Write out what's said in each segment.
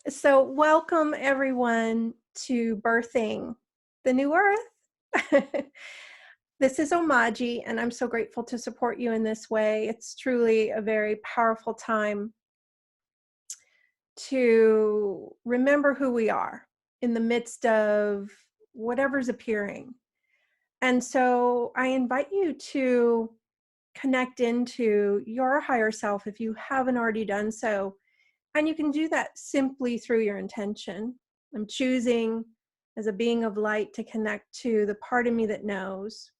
So, welcome everyone to Birthing the New Earth. This is Omaji, and I'm so grateful to support you in this way. It's truly a very powerful time to remember who we are in the midst of whatever's appearing. And so, I invite you to connect into your higher self if you haven't already done so. And you can do that simply through your intention. I'm choosing as a being of light to connect to the part of me that knows.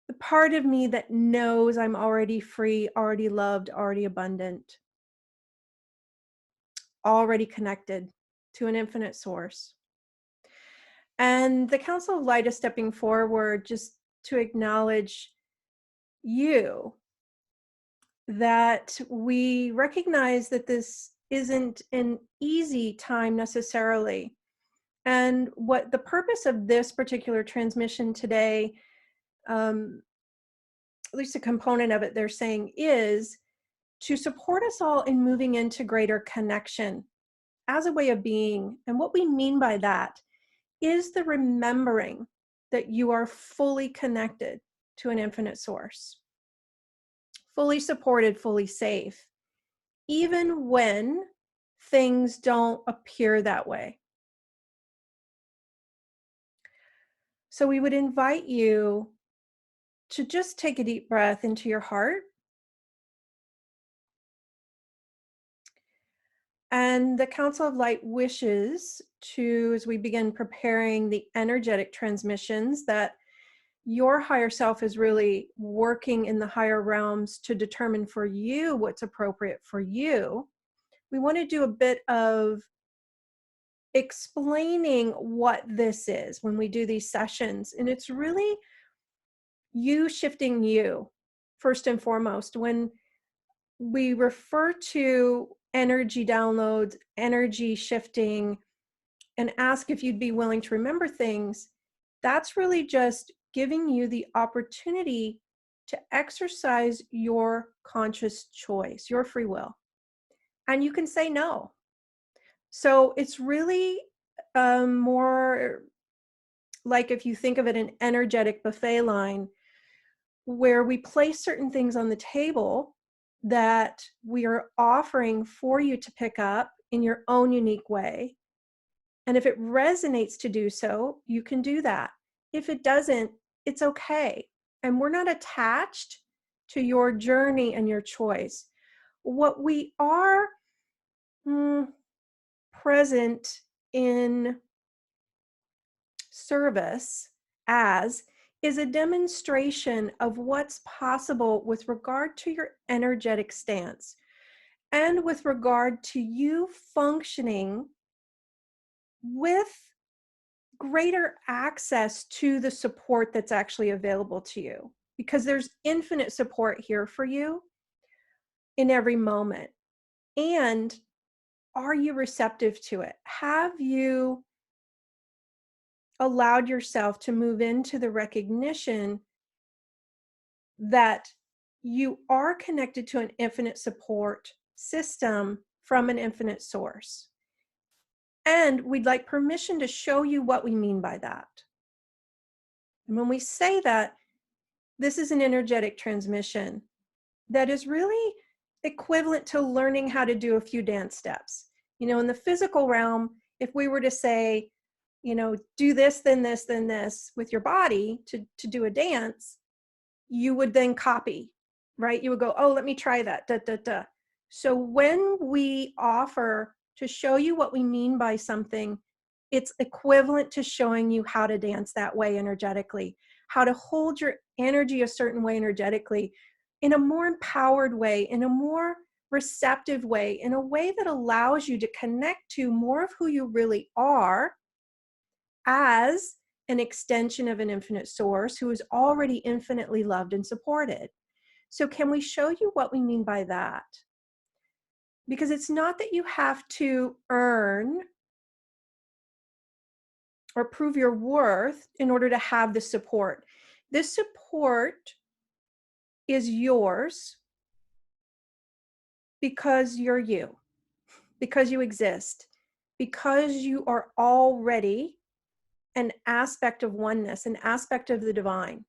The part of me that knows I'm already free, already loved, already abundant, already connected to an infinite source. And the Council of Light is stepping forward just to acknowledge you, that we recognize that this isn't an easy time necessarily. And what the purpose of this particular transmission today, at least a component of it they're saying, is to support us all in moving into greater connection as a way of being. And what we mean by that is the remembering that you are fully connected to an infinite source, fully supported, fully safe, even when things don't appear that way. So we would invite you to just take a deep breath into your heart. And the Council of Light wishes to, as we begin preparing the energetic transmissions, that your higher self is really working in the higher realms to determine for you what's appropriate for you. We want to do a bit of explaining what this is when we do these sessions. And it's really you shifting you, first and foremost. When we refer to energy downloads, energy shifting, and ask if you'd be willing to remember things, that's really just giving you the opportunity to exercise your conscious choice, your free will. And you can say no. So it's really more like if you think of it an energetic buffet line where we place certain things on the table that we are offering for you to pick up in your own unique way. And if it resonates to do so, you can do that. If it doesn't, it's okay. And we're not attached to your journey and your choice. What we are present in service as is a demonstration of what's possible with regard to your energetic stance and with regard to you functioning with greater access to the support that's actually available to you, because there's infinite support here for you in every moment. And are you receptive to it? Have you allowed yourself to move into the recognition that you are connected to an infinite support system from an infinite source? And we'd like permission to show you what we mean by that. And when we say that, this is an energetic transmission that is really equivalent to learning how to do a few dance steps. You know, in the physical realm, if we were to say, you know, do this, then this, then this with your body to do a dance, you would then copy, right? You would go, oh, let me try that, da, da, da. So when we offer to show you what we mean by something, it's equivalent to showing you how to dance that way energetically, how to hold your energy a certain way energetically, in a more empowered way, in a more receptive way, in a way that allows you to connect to more of who you really are as an extension of an infinite source who is already infinitely loved and supported. So can we show you what we mean by that? Because it's not that you have to earn or prove your worth in order to have the support. This support is yours because you're you. because you exist, because you are already an aspect of oneness, an aspect of the divine.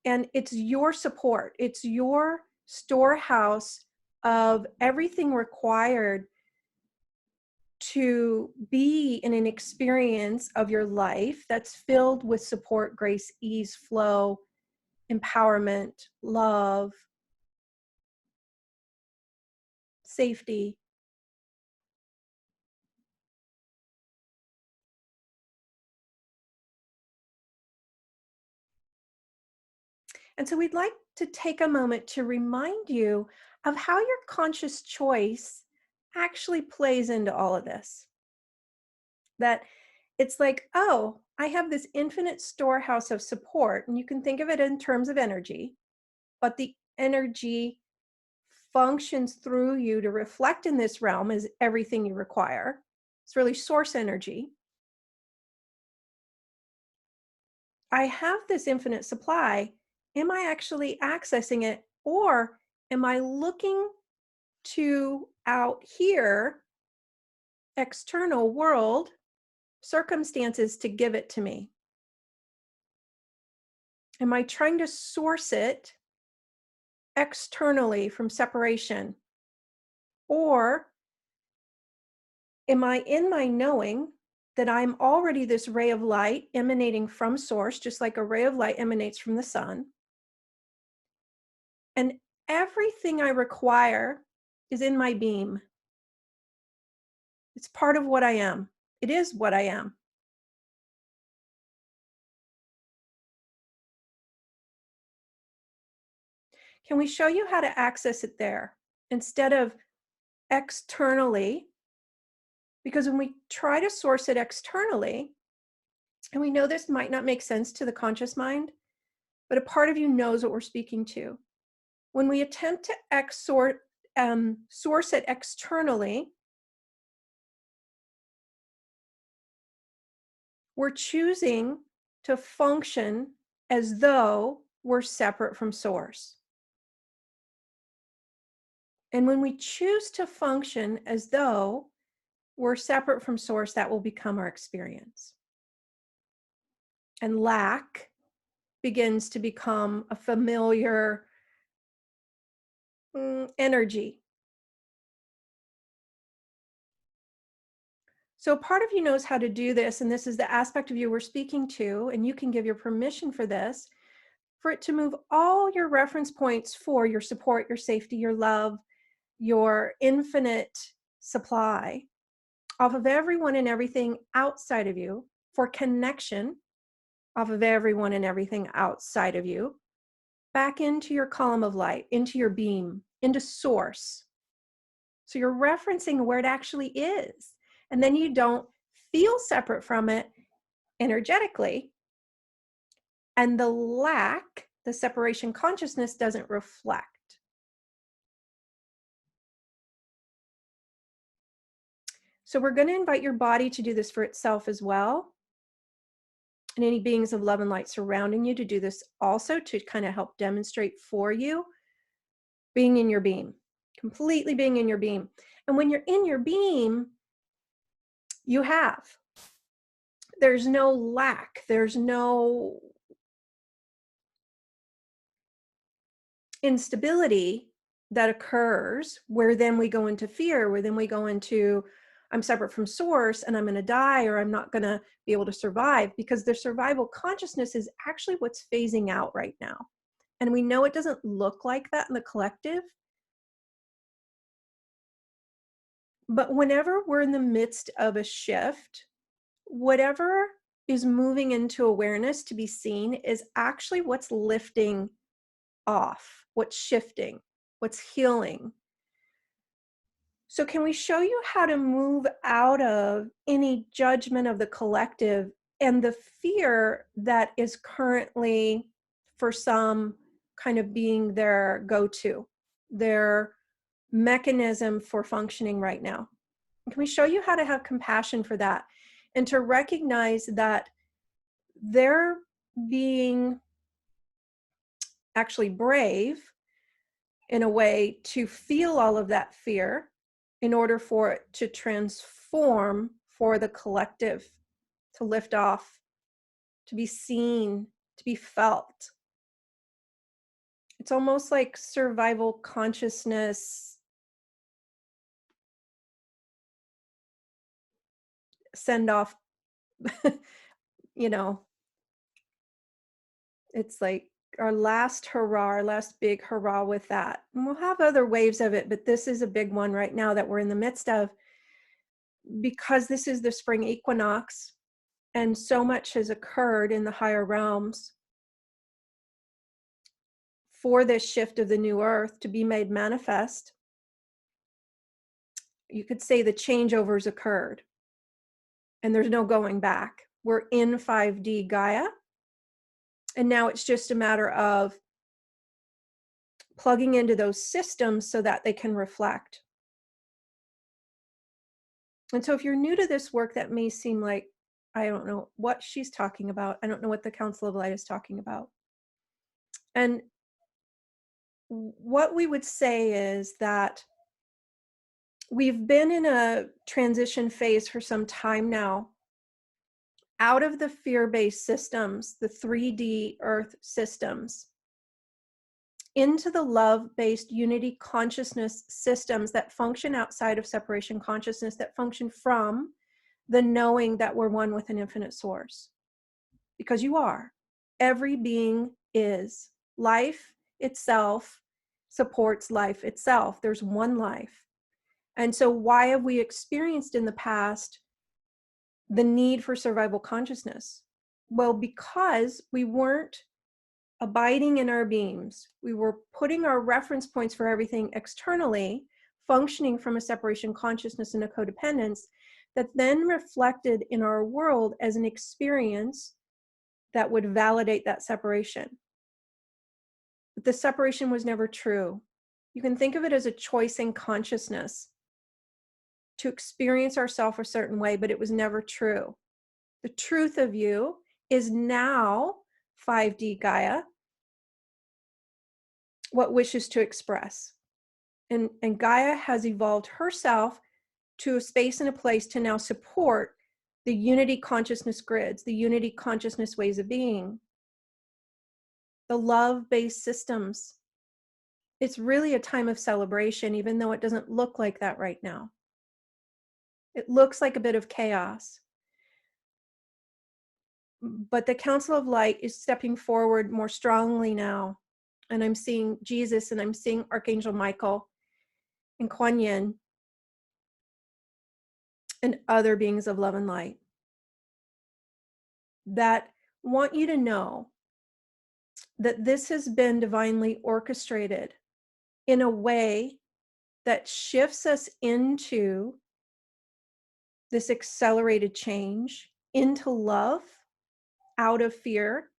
And it's your support, it's your storehouse of everything required to be in an experience of your life that's filled with support, grace, ease, flow, empowerment, love, safety. And so we'd like to take a moment to remind you of how your conscious choice actually plays into all of this. That it's like, oh, I have this infinite storehouse of support, and you can think of it in terms of energy, but the energy functions through you to reflect in this realm as everything you require. It's really source energy. I have this infinite supply. Am I actually accessing it, or am I looking to out here, external world, circumstances to give it to me? Am I trying to source it externally from separation? Or am I in my knowing that I'm already this ray of light emanating from source, just like a ray of light emanates from the sun? And everything I require is in my beam. It's part of what I am. It is what I am. Can we show you how to access it there instead of externally? Because when we try to source it externally, and we know this might not make sense to the conscious mind, but a part of you knows what we're speaking to. When we attempt to source it externally, we're choosing to function as though we're separate from source. And when we choose to function as though we're separate from source, that will become our experience. And lack begins to become a familiar energy. So part of you knows how to do this, and this is the aspect of you we're speaking to, and you can give your permission for this, for it to move all your reference points for your support, your safety, your love, your infinite supply off of everyone and everything outside of you, for connection off of everyone and everything outside of you, back into your column of light, into your beam, into source. So you're referencing where it actually is. And then you don't feel separate from it energetically. And the lack, the separation consciousness doesn't reflect. So we're going to invite your body to do this for itself as well. And any beings of love and light surrounding you to do this also, to kind of help demonstrate for you being in your beam, completely being in your beam. And when you're in your beam, there's no lack, there's no instability that occurs where then we go into fear, where then we go into, I'm separate from source and I'm going to die, or I'm not going to be able to survive, because the survival consciousness is actually what's phasing out right now. And we know it doesn't look like that in the collective. But whenever we're in the midst of a shift, whatever is moving into awareness to be seen is actually what's lifting off, what's shifting, what's healing. So can we show you how to move out of any judgment of the collective and the fear that is currently, for some, kind of being their go-to, their mechanism for functioning right now? Can we show you how to have compassion for that and to recognize that they're being actually brave in a way to feel all of that fear in order for it to transform, for the collective to lift off, to be seen, to be felt. It's almost like survival consciousness send off, you know, it's like our last hurrah, our last big hurrah with that. And we'll have other waves of it, but this is a big one right now that we're in the midst of, because this is the spring equinox and so much has occurred in the higher realms for this shift of the new earth to be made manifest. You could say the changeovers occurred and there's no going back. We're in 5D Gaia. And now it's just a matter of plugging into those systems so that they can reflect. And so if you're new to this work, that may seem like, I don't know what she's talking about. I don't know what the Council of Light is talking about. And what we would say is that we've been in a transition phase for some time now, out of the fear-based systems, the 3D Earth systems, into the love-based unity consciousness systems that function outside of separation consciousness, that function from the knowing that we're one with an infinite source. Because you are. Every being is. Life itself supports life itself. There's one life. And so why have we experienced in the past the need for survival consciousness? Well, because we weren't abiding in our beams. We were putting our reference points for everything externally, functioning from a separation consciousness and a codependence that then reflected in our world as an experience that would validate that separation. But the separation was never true. You can think of it as a choice in consciousness to experience ourselves a certain way, but it was never true. The truth of you is now 5D Gaia, what wishes to express. And Gaia has evolved herself to a space and a place to now support the unity consciousness grids, the unity consciousness ways of being, the love-based systems. It's really a time of celebration, even though it doesn't look like that right now. It looks like a bit of chaos. But the Council of Light is stepping forward more strongly now. And I'm seeing Jesus and I'm seeing Archangel Michael and Kuan Yin and other beings of love and light that want you to know that this has been divinely orchestrated in a way that shifts us into this accelerated change, into love, out of fear,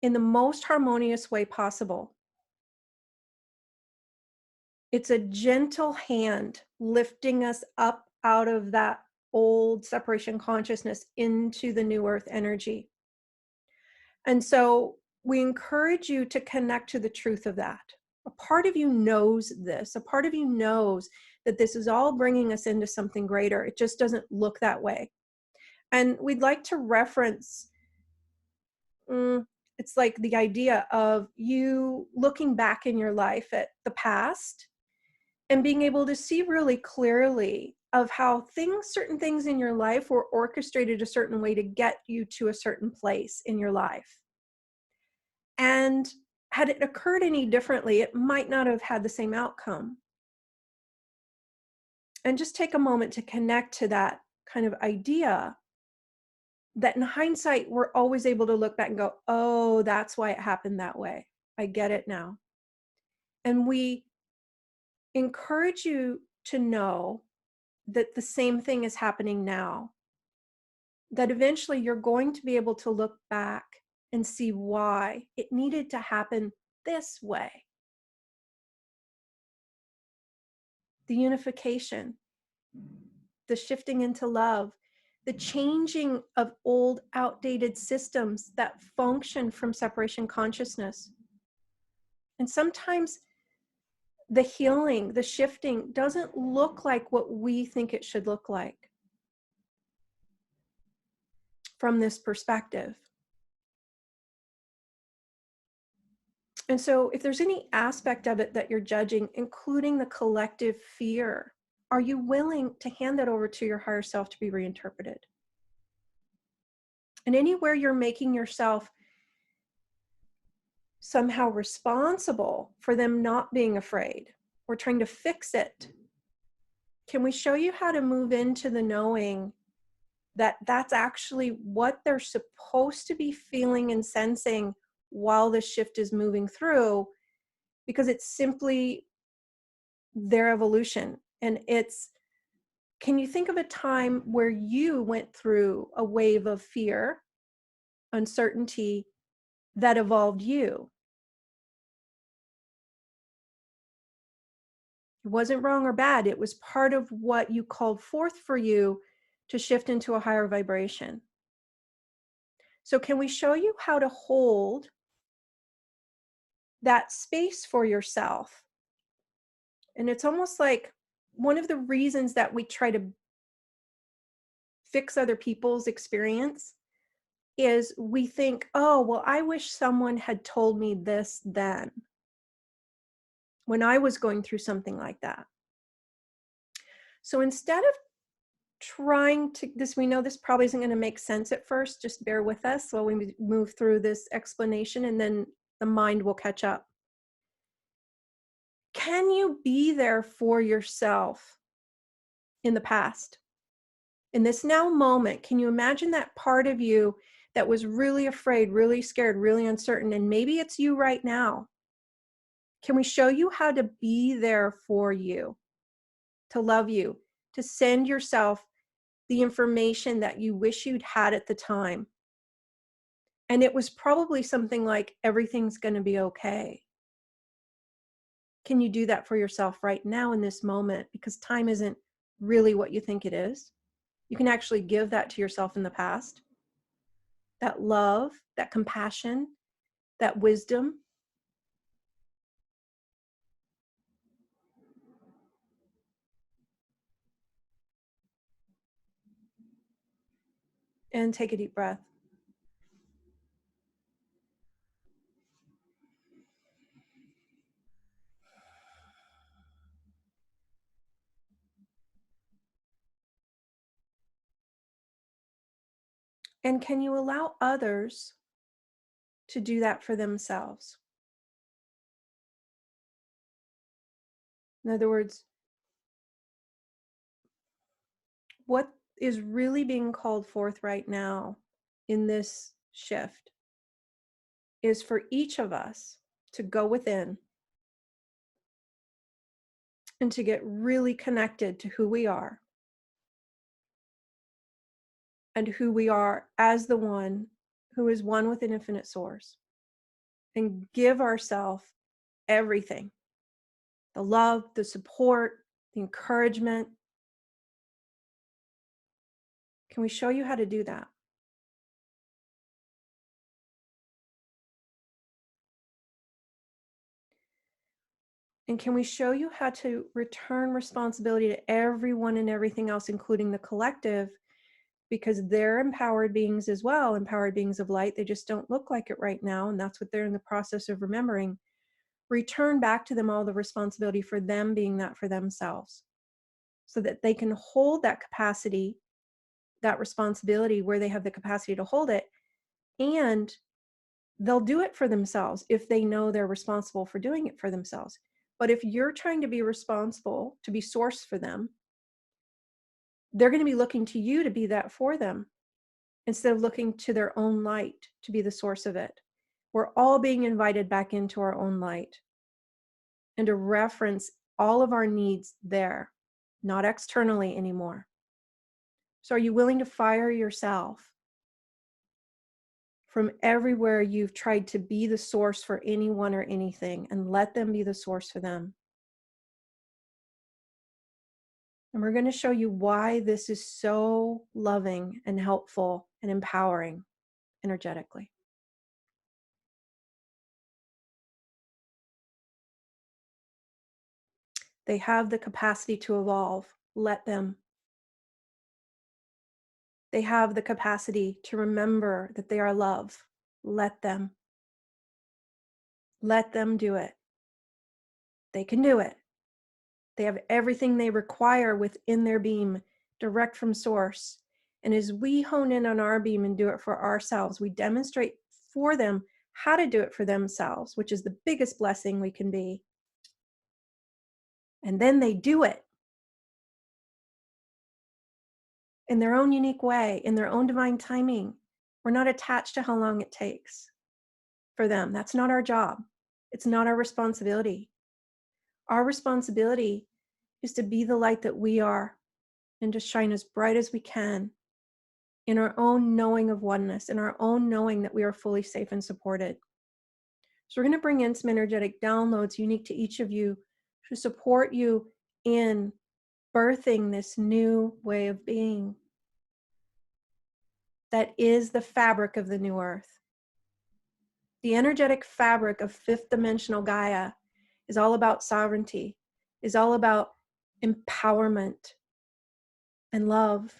in the most harmonious way possible. It's a gentle hand lifting us up out of that old separation consciousness into the new earth energy. And so we encourage you to connect to the truth of that. A part of you knows this. A part of you knows that this is all bringing us into something greater. It just doesn't look that way. And we'd like to reference, it's like the idea of you looking back in your life at the past and being able to see really clearly of how certain things in your life were orchestrated a certain way to get you to a certain place in your life. And had it occurred any differently, it might not have had the same outcome. And just take a moment to connect to that kind of idea that in hindsight, we're always able to look back and go, oh, that's why it happened that way. I get it now. And we encourage you to know that the same thing is happening now. That eventually you're going to be able to look back and see why it needed to happen this way. The unification, the shifting into love, the changing of old, outdated systems that function from separation consciousness. And sometimes the healing, the shifting doesn't look like what we think it should look like from this perspective. And so if there's any aspect of it that you're judging, including the collective fear, are you willing to hand that over to your higher self to be reinterpreted? And anywhere you're making yourself somehow responsible for them not being afraid or trying to fix it, can we show you how to move into the knowing that that's actually what they're supposed to be feeling and sensing while the shift is moving through, because it's simply their evolution. And it's, can you think of a time where you went through a wave of fear, uncertainty that evolved you? It wasn't wrong or bad. It was part of what you called forth for you to shift into a higher vibration. So can we show you how to hold that space for yourself? And it's almost like one of the reasons that we try to fix other people's experience is we think, oh, well, I wish someone had told me this then when I was going through something like that. So instead of trying to, this, we know this probably isn't going to make sense at first, just bear with us while we move through this explanation, and then the mind will catch up. Can you be there for yourself in the past? In this now moment, can you imagine that part of you that was really afraid, really scared, really uncertain, and maybe it's you right now? Can we show you how to be there for you, to love you, to send yourself the information that you wish you'd had at the time? And it was probably something like, everything's going to be okay. Can you do that for yourself right now in this moment? Because time isn't really what you think it is. You can actually give that to yourself in the past. That love, that compassion, that wisdom. And take a deep breath. And can you allow others to do that for themselves? In other words, what is really being called forth right now in this shift is for each of us to go within and to get really connected to who we are and who we are as the one who is one with an infinite source, and give ourselves everything, the love, the support, the encouragement. Can we show you how to do that? And can we show you how to return responsibility to everyone and everything else, including the collective, because they're empowered beings as well, empowered beings of light. They just don't look like it right now, and that's what they're in the process of remembering. Return back to them all the responsibility for them being that for themselves, so that they can hold that capacity, that responsibility where they have the capacity to hold it, and they'll do it for themselves if they know they're responsible for doing it for themselves. But if you're trying to be responsible, to be source for them, they're going to be looking to you to be that for them, instead of looking to their own light to be the source of it. We're all being invited back into our own light and to reference all of our needs there, not externally anymore. So are you willing to fire yourself from everywhere you've tried to be the source for anyone or anything, and let them be the source for them? And we're going to show you why this is so loving and helpful and empowering energetically. They have the capacity to evolve. Let them. They have the capacity to remember that they are love. Let them. Let them do it. They can do it. They have everything they require within their beam, direct from source. And as we hone in on our beam and do it for ourselves, we demonstrate for them how to do it for themselves, which is the biggest blessing we can be. And then they do it in their own unique way, in their own divine timing. We're not attached to how long it takes for them. That's not our job. It's not our responsibility. Our responsibility is to be the light that we are and to shine as bright as we can in our own knowing of oneness, in our own knowing that we are fully safe and supported. So we're going to bring in some energetic downloads unique to each of you to support you in birthing this new way of being that is the fabric of the new earth. The energetic fabric of fifth dimensional Gaia is all about sovereignty, is all about empowerment and love.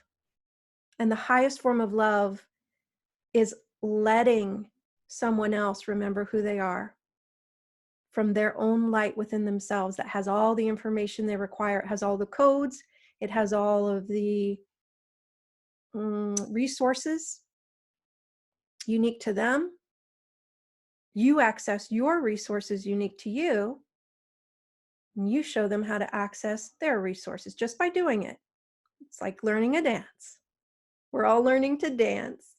And the highest form of love is letting someone else remember who they are from their own light within themselves that has all the information they require. It has all the codes. It has all of the resources unique to them. You access your resources unique to you, and you show them how to access their resources just by doing it. It's like learning a dance. We're all learning to dance.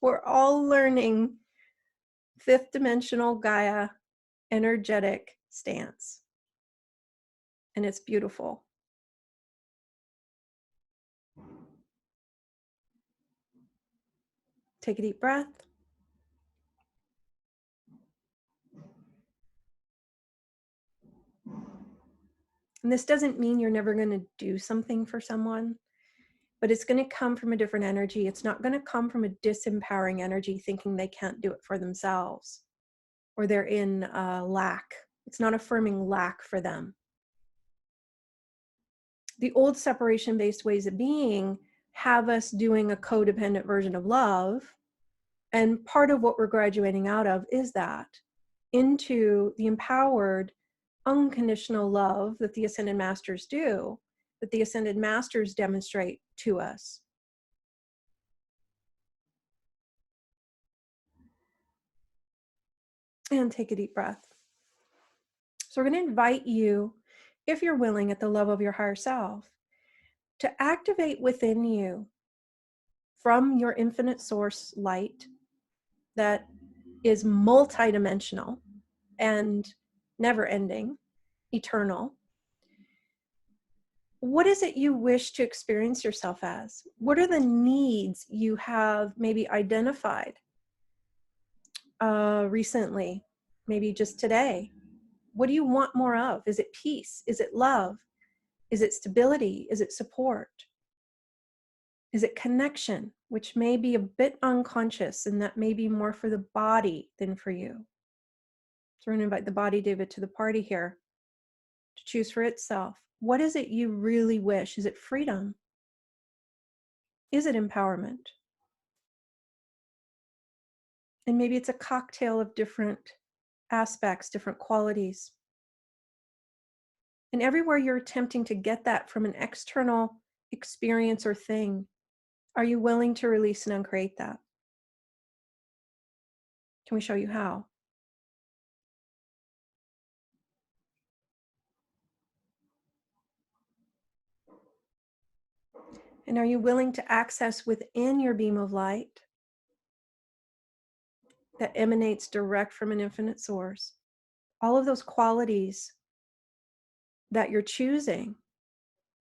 We're all learning fifth dimensional Gaia energetic stance. And it's beautiful. Take a deep breath. And this doesn't mean you're never going to do something for someone, but it's going to come from a different energy. It's not going to come from a disempowering energy thinking they can't do it for themselves or they're in lack. It's not affirming lack for them. The old separation-based ways of being have us doing a codependent version of love. And part of what we're graduating out of is that into the empowered, unconditional love that the Ascended Masters do, that the Ascended Masters demonstrate to us. And take a deep breath. So we're going to invite you, if you're willing, at the level of your higher self, to activate within you from your infinite source light that is multidimensional and never ending, eternal. What is it you wish to experience yourself as? What are the needs you have maybe identified recently, maybe just today? What do you want more of? Is it peace? Is it love? Is it stability? Is it support? Is it connection, which may be a bit unconscious and that may be more for the body than for you? So we're going to invite the body, David, to the party here to choose for itself. What is it you really wish? Is it freedom? Is it empowerment? And maybe it's a cocktail of different aspects, different qualities. And everywhere you're attempting to get that from an external experience or thing, are you willing to release and uncreate that? Can we show you how? And are you willing to access within your beam of light that emanates direct from an infinite source all of those qualities that you're choosing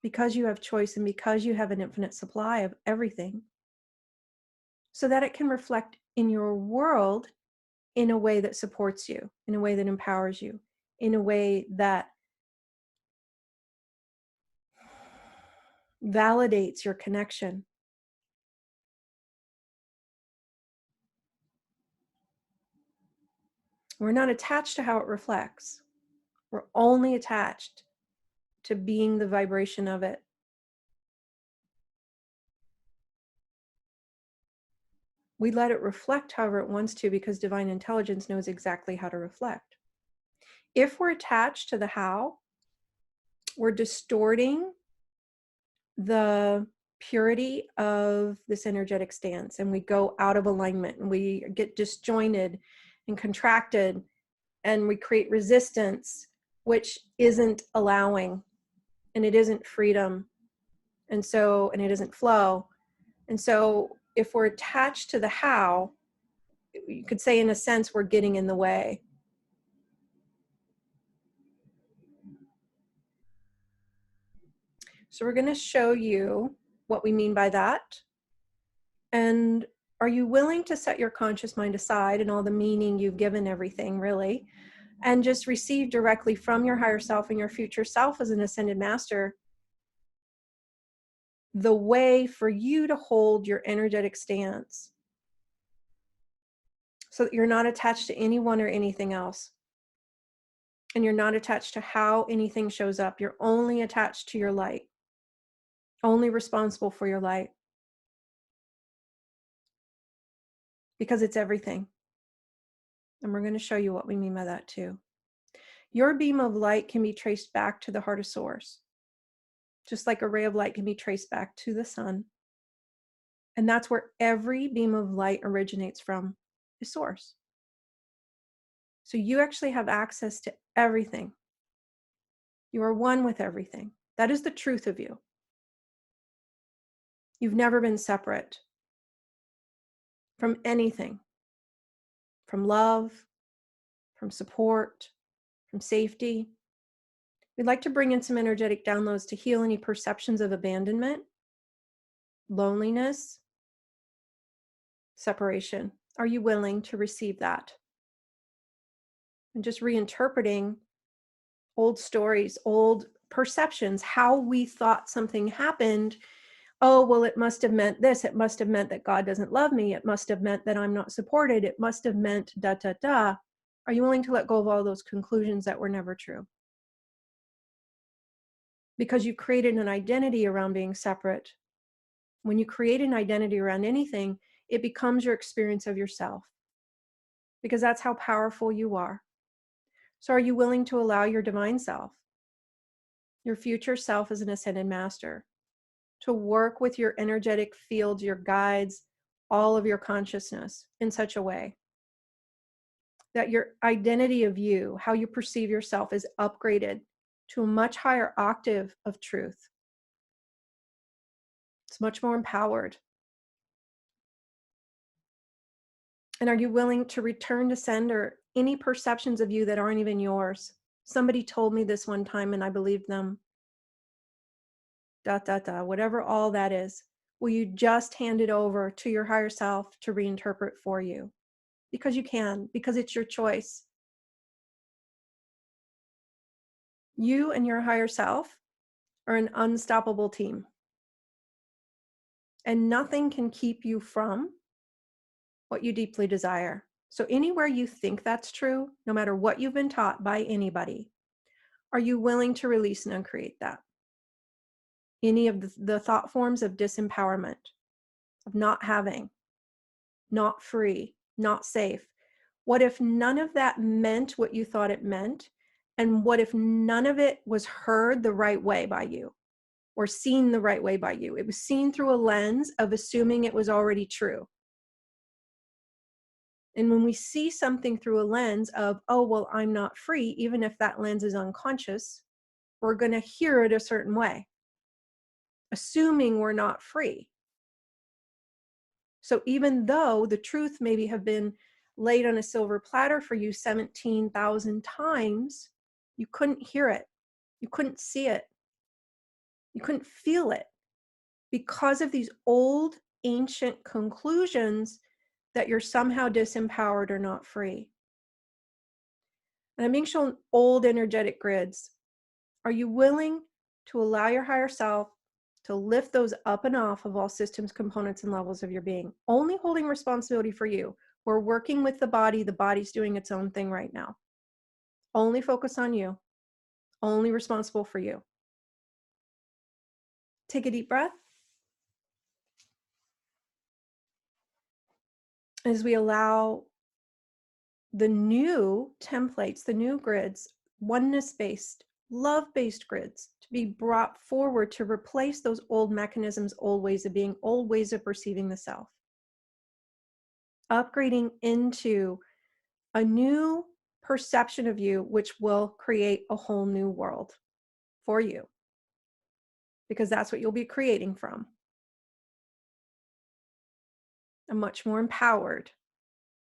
because you have choice and because you have an infinite supply of everything, so that it can reflect in your world in a way that supports you, in a way that empowers you, in a way that validates your connection. We're not attached to how it reflects. We're only attached to being the vibration of it. We let it reflect however it wants to, because divine intelligence knows exactly how to reflect. If we're attached to the how, we're distorting the purity of this energetic stance, and we go out of alignment, and we get disjointed and contracted, and we create resistance, which isn't allowing, and it isn't freedom, and it isn't flow. And so if we're attached to the how, you could say in a sense we're getting in the way. So we're going to show you what we mean by that. And are you willing to set your conscious mind aside and all the meaning you've given everything, really, and just receive directly from your higher self and your future self as an ascended master the way for you to hold your energetic stance, so that you're not attached to anyone or anything else, and you're not attached to how anything shows up. You're only attached to your light, only responsible for your light, because it's everything. And we're going to show you what we mean by that too. Your beam of light can be traced back to the heart of source, just like a ray of light can be traced back to the sun. And that's where every beam of light originates from, is source. So you actually have access to everything. You are one with everything. That is the truth of you. You've never been separate from anything, from love, from support, from safety. We'd like to bring in some energetic downloads to heal any perceptions of abandonment, loneliness, separation. Are you willing to receive that? And just reinterpreting old stories, old perceptions, how we thought something happened. Oh, well, it must have meant this. It must have meant that God doesn't love me. It must have meant that I'm not supported. It must have meant da, da, da. Are you willing to let go of all those conclusions that were never true? Because you created an identity around being separate. When you create an identity around anything, it becomes your experience of yourself, because that's how powerful you are. So are you willing to allow your divine self, your future self as an ascended master, to work with your energetic fields, your guides, all of your consciousness in such a way that your identity of you, how you perceive yourself, is upgraded to a much higher octave of truth? It's much more empowered. And are you willing to return to sender any perceptions of you that aren't even yours? Somebody told me this one time and I believed them. Dot, dot, dot, whatever all that is. Will you just hand it over to your higher self to reinterpret for you? Because you can, because it's your choice. You and your higher self are an unstoppable team. And nothing can keep you from what you deeply desire. So anywhere you think that's true, no matter what you've been taught by anybody, are you willing to release and uncreate that? Any of the thought forms of disempowerment, of not having, not free, not safe. What if none of that meant what you thought it meant? And what if none of it was heard the right way by you, or seen the right way by you? It was seen through a lens of assuming it was already true. And when we see something through a lens of, oh, well, I'm not free, even if that lens is unconscious, we're going to hear it a certain way, assuming we're not free. So even though the truth maybe have been laid on a silver platter for you 17,000 times, you couldn't hear it. You couldn't see it. You couldn't feel it, because of these old ancient conclusions that you're somehow disempowered or not free. And I'm being shown old energetic grids. Are you willing to allow your higher self to lift those up and off of all systems, components, and levels of your being, only holding responsibility for you? We're working with the body's doing its own thing right now. Only focus on you. only responsible for you. Take a deep breath. As we allow the new templates, the new grids, oneness-based, love-based grids to be brought forward to replace those old mechanisms, old ways of being, old ways of perceiving the self. Upgrading into a new perception of you, which will create a whole new world for you, because that's what you'll be creating from. A much more empowered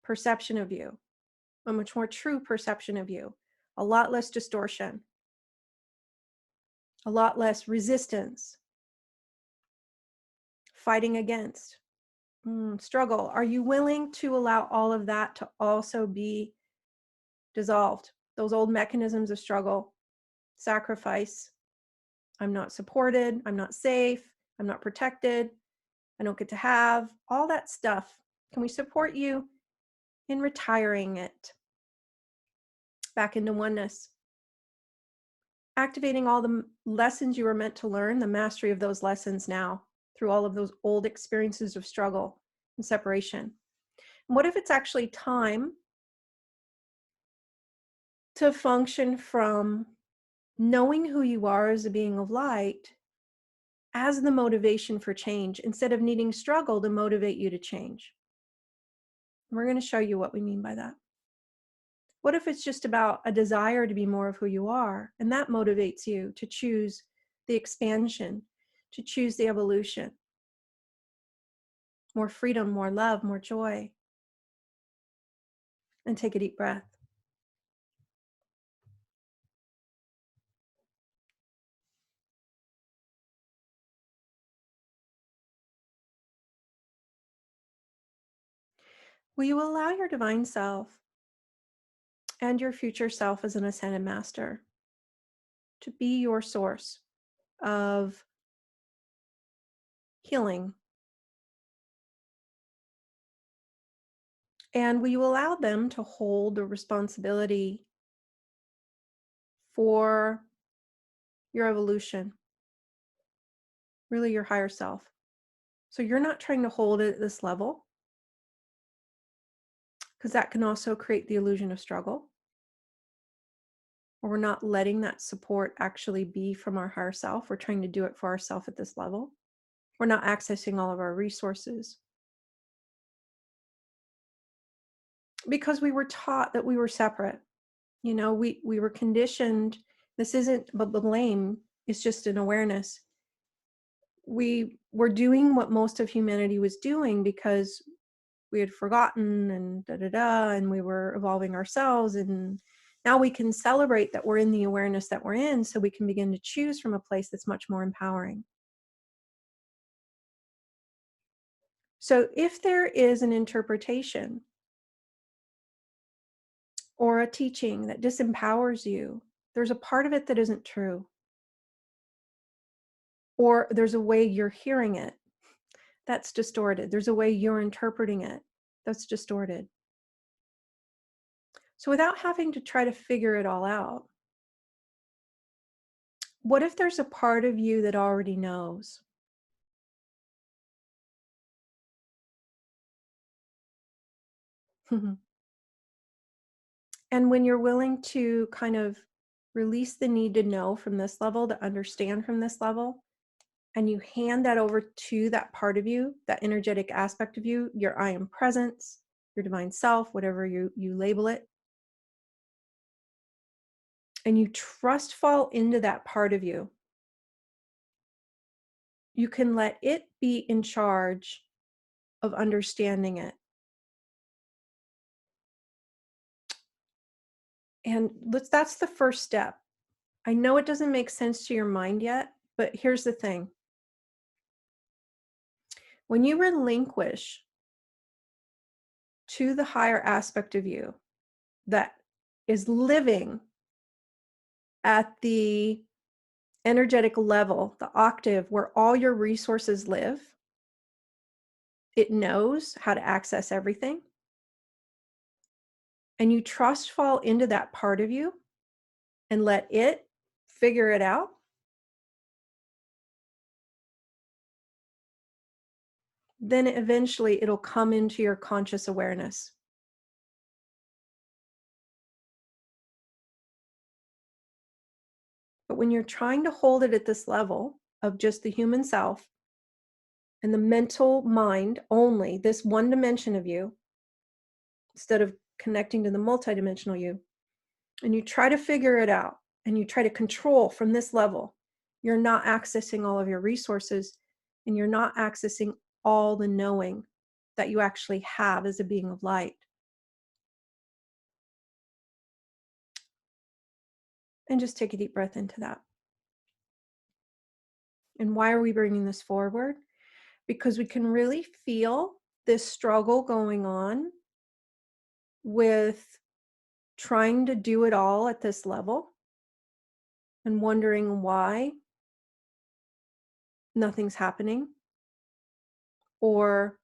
perception of you, a much more true perception of you, a lot less distortion, a lot less resistance, fighting against, struggle. Are you willing to allow all of that to also be dissolved? Those old mechanisms of struggle, sacrifice, I'm not supported, I'm not safe, I'm not protected, I don't get to have, all that stuff. Can we support you in retiring it back into oneness? Activating all the lessons you were meant to learn, the mastery of those lessons now through all of those old experiences of struggle and separation. And what if it's actually time to function from knowing who you are as a being of light as the motivation for change, instead of needing struggle to motivate you to change? We're going to show you what we mean by that. What if it's just about a desire to be more of who you are, and that motivates you to choose the expansion, to choose the evolution? More freedom, more love, more joy. And take a deep breath. Will you allow your divine self and your future self as an ascended master to be your source of healing? And will you allow them to hold the responsibility for your evolution, really your higher self? So you're not trying to hold it at this level, because that can also create the illusion of struggle. Or we're not letting that support actually be from our higher self. We're trying to do it for ourselves at this level. We're not accessing all of our resources because we were taught that we were separate. You know, we were conditioned. This isn't but blame, it's just an awareness. We were doing what most of humanity was doing because we had forgotten and and we were evolving ourselves, and now we can celebrate that we're in the awareness that we're in, so we can begin to choose from a place that's much more empowering. So if there is an interpretation or a teaching that disempowers you, there's a part of it that isn't true. Or there's a way you're hearing it that's distorted. There's a way you're interpreting it that's distorted. So without having to try to figure it all out, what if there's a part of you that already knows? And when you're willing to kind of release the need to know from this level, to understand from this level, and you hand that over to that part of you, that energetic aspect of you, your I am presence, your divine self, whatever you label it, and you trust fall into that part of you, you can let it be in charge of understanding it. And that's the first step. I know it doesn't make sense to your mind yet, but here's the thing. When you relinquish to the higher aspect of you that is living at the energetic level, the octave where all your resources live, it knows how to access everything. And you trust fall into that part of you and let it figure it out, then eventually it'll come into your conscious awareness. But when you're trying to hold it at this level of just the human self and the mental mind only, this one dimension of you, instead of connecting to the multidimensional you, and you try to figure it out and you try to control from this level, you're not accessing all of your resources and you're not accessing all the knowing that you actually have as a being of light. And just take a deep breath into that. And why are we bringing this forward? Because we can really feel this struggle going on with trying to do it all at this level and wondering why nothing's happening, or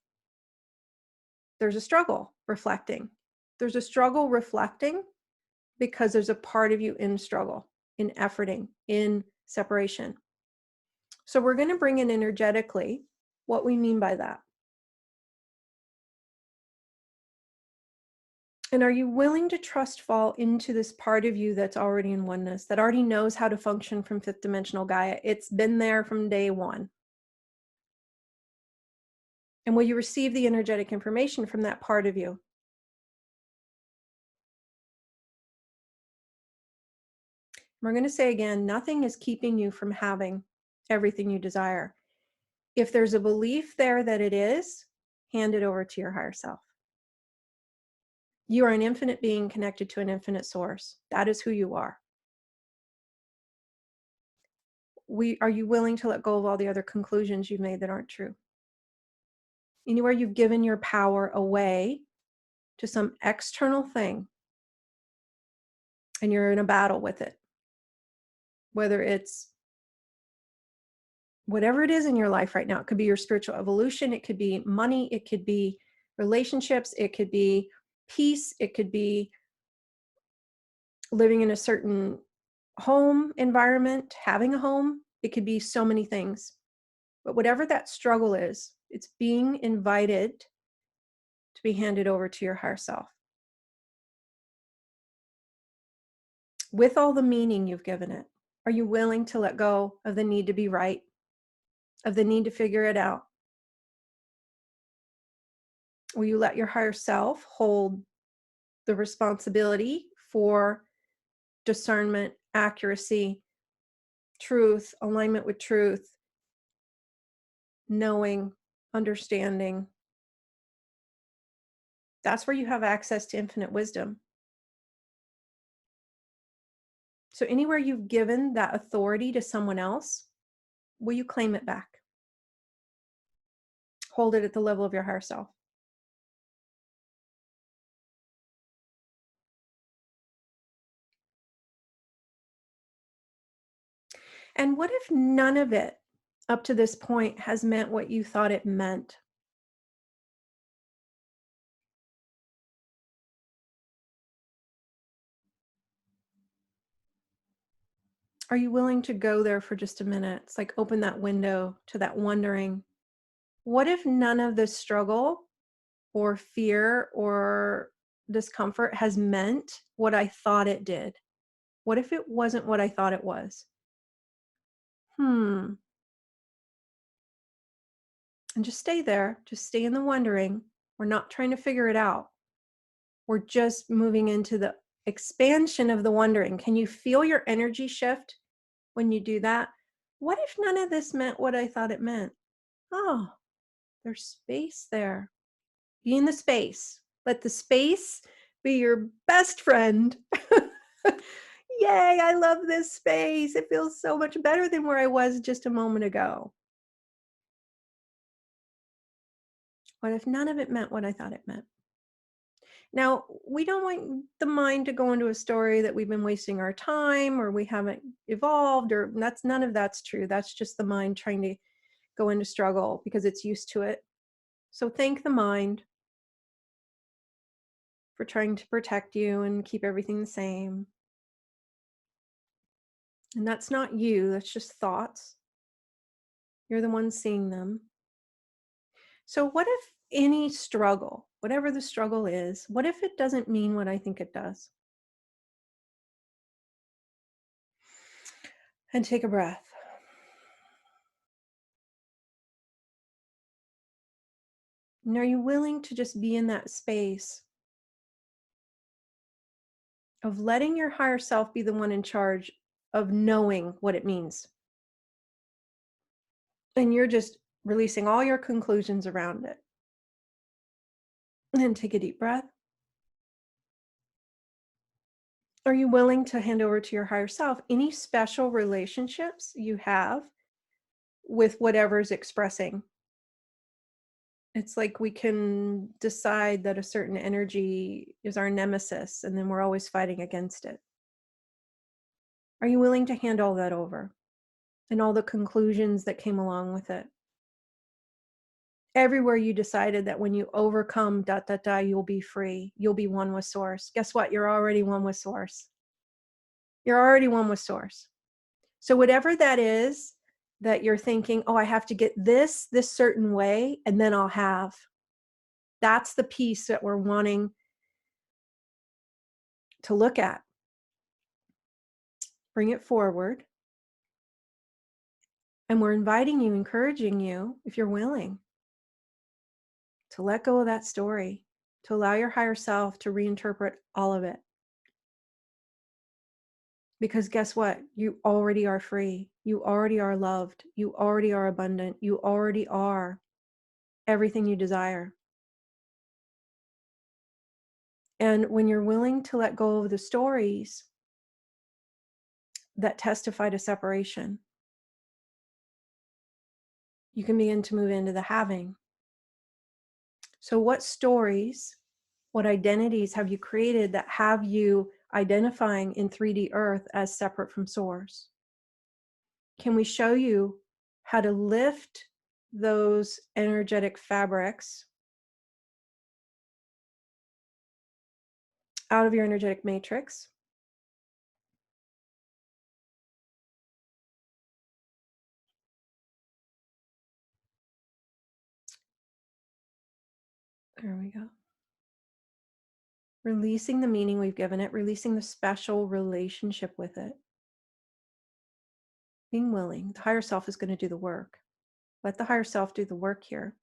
there's a struggle reflecting. There's a struggle reflecting because there's a part of you in struggle, in efforting, in separation. So we're going to bring in energetically what we mean by that. And are you willing to trust fall into this part of you that's already in oneness, that already knows how to function from fifth dimensional Gaia? It's been there from day one. And will you receive the energetic information from that part of you? We're going to say again, nothing is keeping you from having everything you desire. If there's a belief there that it is, hand it over to your higher self. You are an infinite being connected to an infinite source. That is who you are. Are you willing to let go of all the other conclusions you've made that aren't true? Anywhere you've given your power away to some external thing and you're in a battle with it, whether it's whatever it is in your life right now, it could be your spiritual evolution, it could be money, it could be relationships, it could be peace, it could be living in a certain home environment, having a home, it could be so many things. But whatever that struggle is, it's being invited to be handed over to your higher self. With all the meaning you've given it, are you willing to let go of the need to be right, of the need to figure it out? Will you let your higher self hold the responsibility for discernment, accuracy, truth, alignment with truth, knowing, understanding? That's where you have access to infinite wisdom. So anywhere you've given that authority to someone else, will you claim it back? Hold it at the level of your higher self. And what if none of it up to this point has meant what you thought it meant? Are you willing to go there for just a minute? It's like open that window to that wondering. What if none of this struggle or fear or discomfort has meant what I thought it did? What if it wasn't what I thought it was? And just stay there. Just stay in the wondering. We're not trying to figure it out. We're just moving into the expansion of the wondering. Can you feel your energy shift when you do that? What if none of this meant what I thought it meant? Oh, there's space there. Be in the space. Let the space be your best friend. Yay, I love this space. It feels so much better than where I was just a moment ago. What if none of it meant what I thought it meant? Now, we don't want the mind to go into a story that we've been wasting our time or we haven't evolved, or none of that's true. That's just the mind trying to go into struggle because it's used to it. So thank the mind for trying to protect you and keep everything the same. And that's not you, that's just thoughts. You're the one seeing them. So, what if any struggle, whatever the struggle is, what if it doesn't mean what I think it does? And take a breath. And are you willing to just be in that space of letting your higher self be the one in charge of knowing what it means? And you're just releasing all your conclusions around it. And take a deep breath. Are you willing to hand over to your higher self any special relationships you have with whatever's expressing? It's like we can decide that a certain energy is our nemesis, and then we're always fighting against it. Are you willing to hand all that over and all the conclusions that came along with it? Everywhere you decided that when you overcome dot dot dot, you'll be free, you'll be one with source. Guess what? You're already one with source. You're already one with source. So whatever that is that you're thinking, oh, I have to get this certain way, and then I'll have. That's the piece that we're wanting to look at. Bring it forward. And we're inviting you, encouraging you, if you're willing, to let go of that story, to allow your higher self to reinterpret all of it. Because guess what? You already are free. You already are loved. You already are abundant. You already are everything you desire. And when you're willing to let go of the stories that testify to separation, you can begin to move into the having. So, what stories, what identities have you created that have you identifying in 3D Earth as separate from Source? Can we show you how to lift those energetic fabrics out of your energetic matrix? There we go. Releasing the meaning we've given it, releasing the special relationship with it. Being willing. The higher self is going to do the work. Let the higher self do the work here.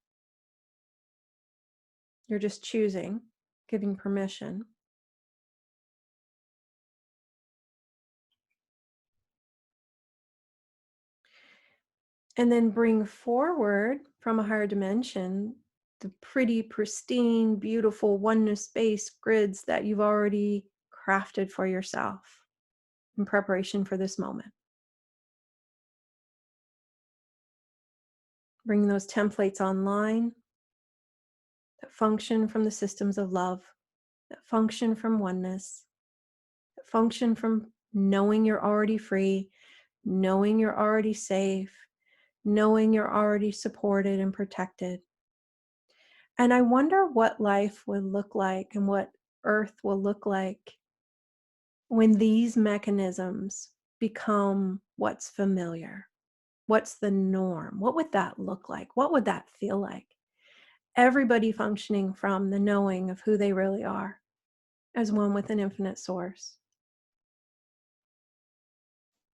You're just choosing, giving permission. And then bring forward from a higher dimension the pretty, pristine, beautiful oneness-based grids that you've already crafted for yourself in preparation for this moment. Bring those templates online that function from the systems of love, that function from oneness, that function from knowing you're already free, knowing you're already safe, knowing you're already supported and protected. And I wonder what life would look like and what Earth will look like when these mechanisms become what's familiar. What's the norm? What would that look like? What would that feel like? Everybody functioning from the knowing of who they really are as one with an infinite source.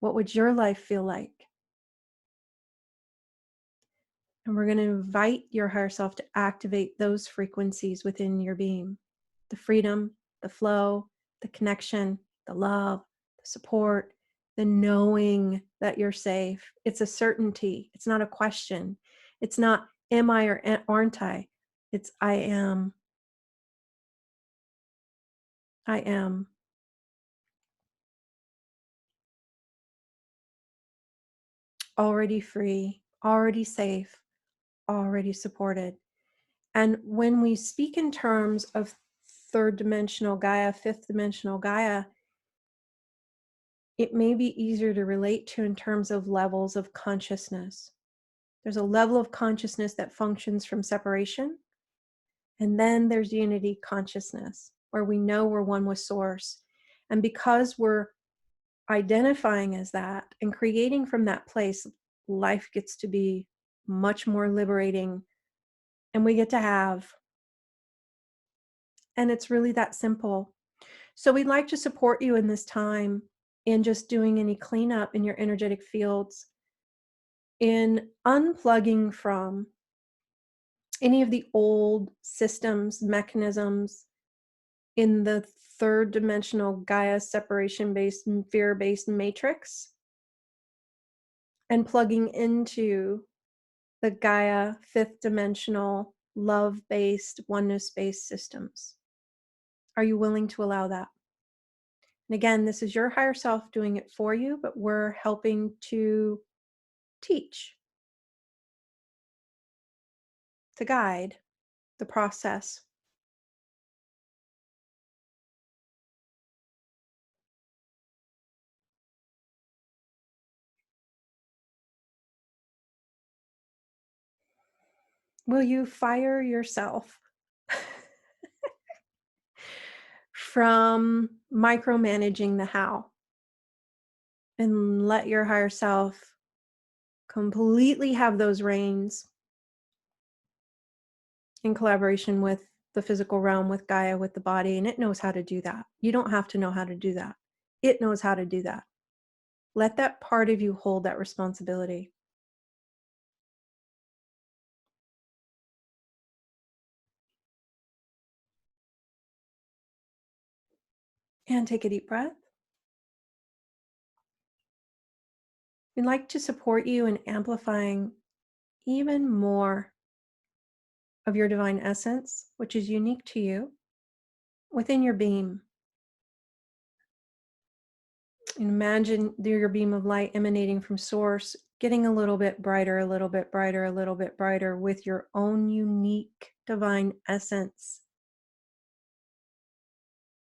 What would your life feel like? And we're going to invite your higher self to activate those frequencies within your being. The freedom, the flow, the connection, the love, the support, the knowing that you're safe. It's a certainty. It's not a question. It's not, am I or aren't I? It's, I am. I am. Already free, already safe, already supported. And when we speak in terms of third dimensional Gaia, fifth dimensional Gaia, it may be easier to relate to in terms of levels of consciousness. There's a level of consciousness that functions from separation. And then there's unity consciousness, where we know we're one with source. And because we're identifying as that and creating from that place, life gets to be much more liberating, and we get to have, and it's really that simple. So we'd like to support you in this time in just doing any cleanup in your energetic fields, in unplugging from any of the old systems, mechanisms in the third dimensional Gaia separation based and fear based matrix, and plugging into the Gaia fifth dimensional love based, oneness based systems. Are you willing to allow that? And again, this is your higher self doing it for you, but we're helping to teach, to guide the process. Will you fire yourself from micromanaging the how and let your higher self completely have those reins in collaboration with the physical realm, with Gaia, with the body, and it knows how to do that. You don't have to know how to do that. It knows how to do that. Let that part of you hold that responsibility. And take a deep breath. We'd like to support you in amplifying even more of your divine essence, which is unique to you, within your beam. Imagine your beam of light emanating from source, getting a little bit brighter, a little bit brighter, a little bit brighter with your own unique divine essence,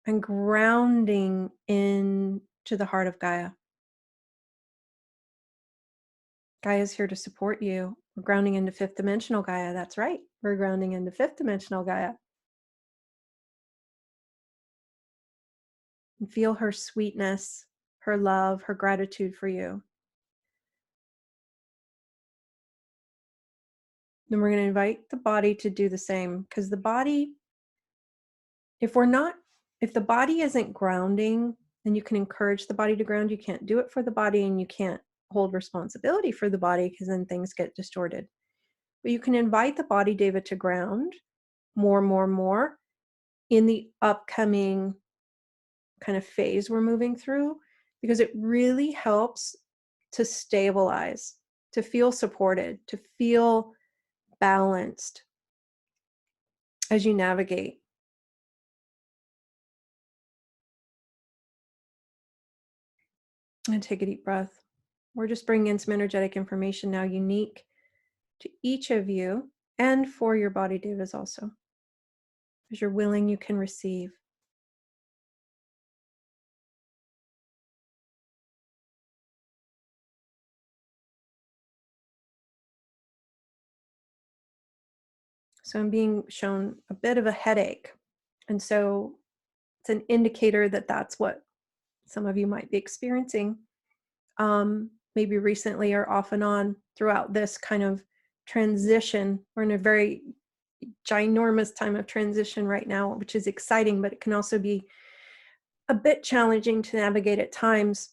and grounding into the heart of Gaia. Gaia is here to support you. We're grounding into fifth dimensional Gaia. That's right. We're grounding into fifth dimensional Gaia. And feel her sweetness, her love, her gratitude for you. Then we're going to invite the body to do the same, because the body, if the body isn't grounding, then you can encourage the body to ground. You can't do it for the body, and you can't hold responsibility for the body, because then things get distorted. But you can invite the body, David, to ground more in the upcoming kind of phase we're moving through, because it really helps to stabilize, to feel supported, to feel balanced as you navigate. And take a deep breath. We're just bringing in some energetic information now, unique to each of you and for your body, Davis, also. As you're willing, you can receive. So I'm being shown a bit of a headache. And so it's an indicator that that's what some of you might be experiencing, maybe recently or off and on throughout this kind of transition. We're in a very ginormous time of transition right now, which is exciting, but it can also be a bit challenging to navigate at times.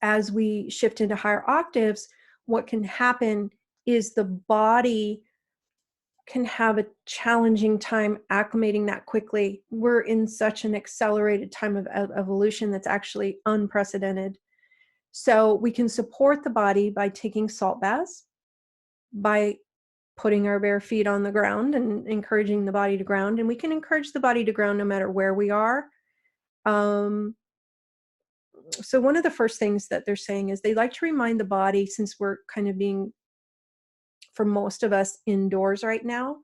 As we shift into higher octaves, what can happen is the body can have a challenging time acclimating that quickly. We're in such an accelerated time of evolution that's actually unprecedented. So we can support the body by taking salt baths, by putting our bare feet on the ground and encouraging the body to ground. And we can encourage the body to ground no matter where we are. So one of the first things that they're saying is they like to remind the body, since we're kind of being, for most of us, indoors right now,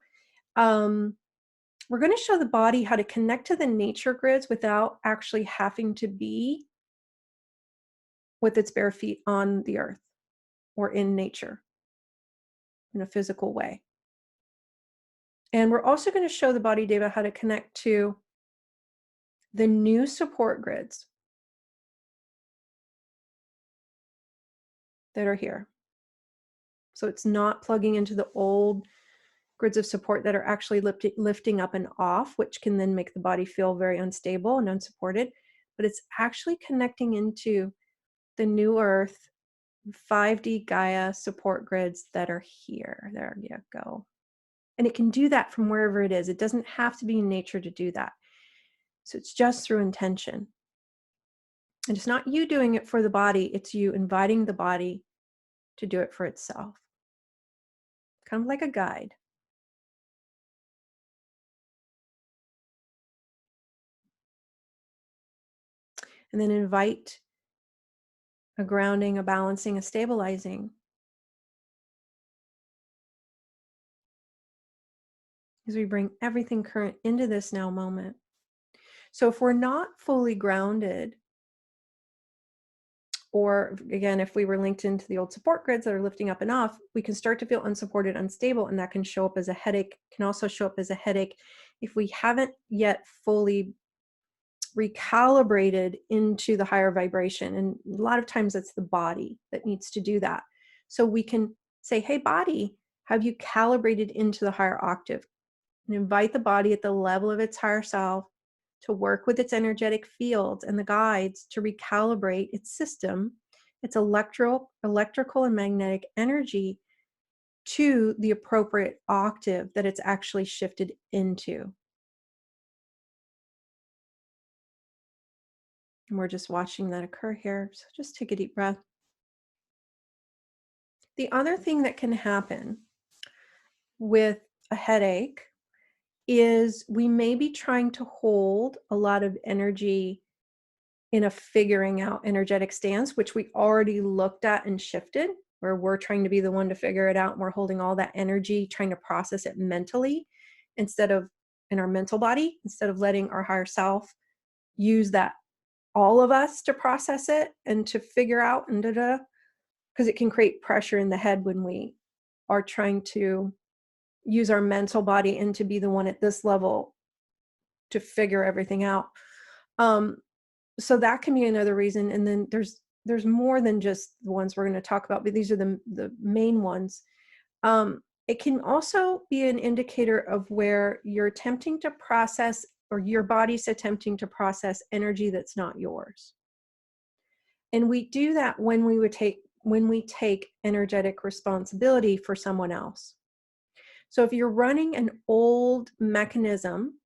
we're going to show the body how to connect to the nature grids without actually having to be with its bare feet on the earth or in nature in a physical way. And we're also going to show the body, Deva, how to connect to the new support grids that are here. So it's not plugging into the old grids of support that are actually lifting up and off, which can then make the body feel very unstable and unsupported. But it's actually connecting into the new Earth 5D Gaia support grids that are here. There you go. And it can do that from wherever it is. It doesn't have to be in nature to do that. So it's just through intention. And it's not you doing it for the body, it's you inviting the body to do it for itself. Kind of like a guide. And then invite a grounding, a balancing, a stabilizing. As we bring everything current into this now moment. So if we're not fully grounded, or again, if we were linked into the old support grids that are lifting up and off, we can start to feel unsupported, unstable, and that can show up as a headache, can also show up as a headache if we haven't yet fully recalibrated into the higher vibration. And a lot of times it's the body that needs to do that. So we can say, hey, body, have you calibrated into the higher octave? And invite the body at the level of its higher self to work with its energetic fields and the guides to recalibrate its system, its electrical and magnetic energy to the appropriate octave that it's actually shifted into. And we're just watching that occur here. So just take a deep breath. The other thing that can happen with a headache is we may be trying to hold a lot of energy in a figuring out energetic stance, which we already looked at and shifted, where we're trying to be the one to figure it out and we're holding all that energy, trying to process it mentally instead of in our mental body, instead of letting our higher self use that, all of us, to process it and to figure out and because it can create pressure in the head when we are trying to use our mental body and to be the one at this level to figure everything out. So that can be another reason. And then there's more than just the ones we're going to talk about, but these are the main ones. It can also be an indicator of where you're attempting to process, or your body's attempting to process energy that's not yours. And we do that when we take energetic responsibility for someone else. So if you're running an old mechanism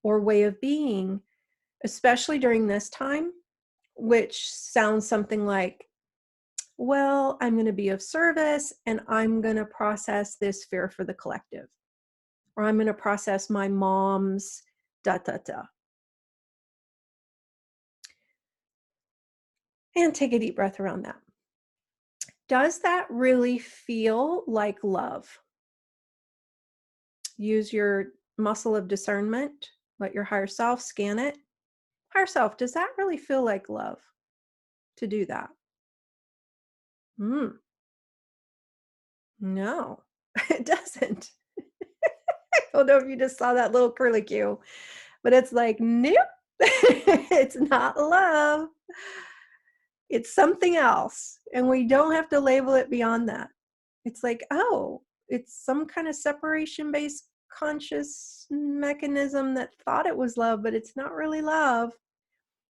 or way of being, especially during this time, which sounds something like, well, I'm going to be of service and I'm going to process this fear for the collective, or I'm going to process my mom's da da da. And take a deep breath around that. Does that really feel like love? Use your muscle of discernment. Let your higher self scan it. Higher self, does that really feel like love to do that? No, it doesn't. I don't know if you just saw that little curlicue, but it's like, nope, it's not love. It's something else. And we don't have to label it beyond that. It's like, oh, it's some kind of separation-based conscious mechanism that thought it was love, but it's not really love.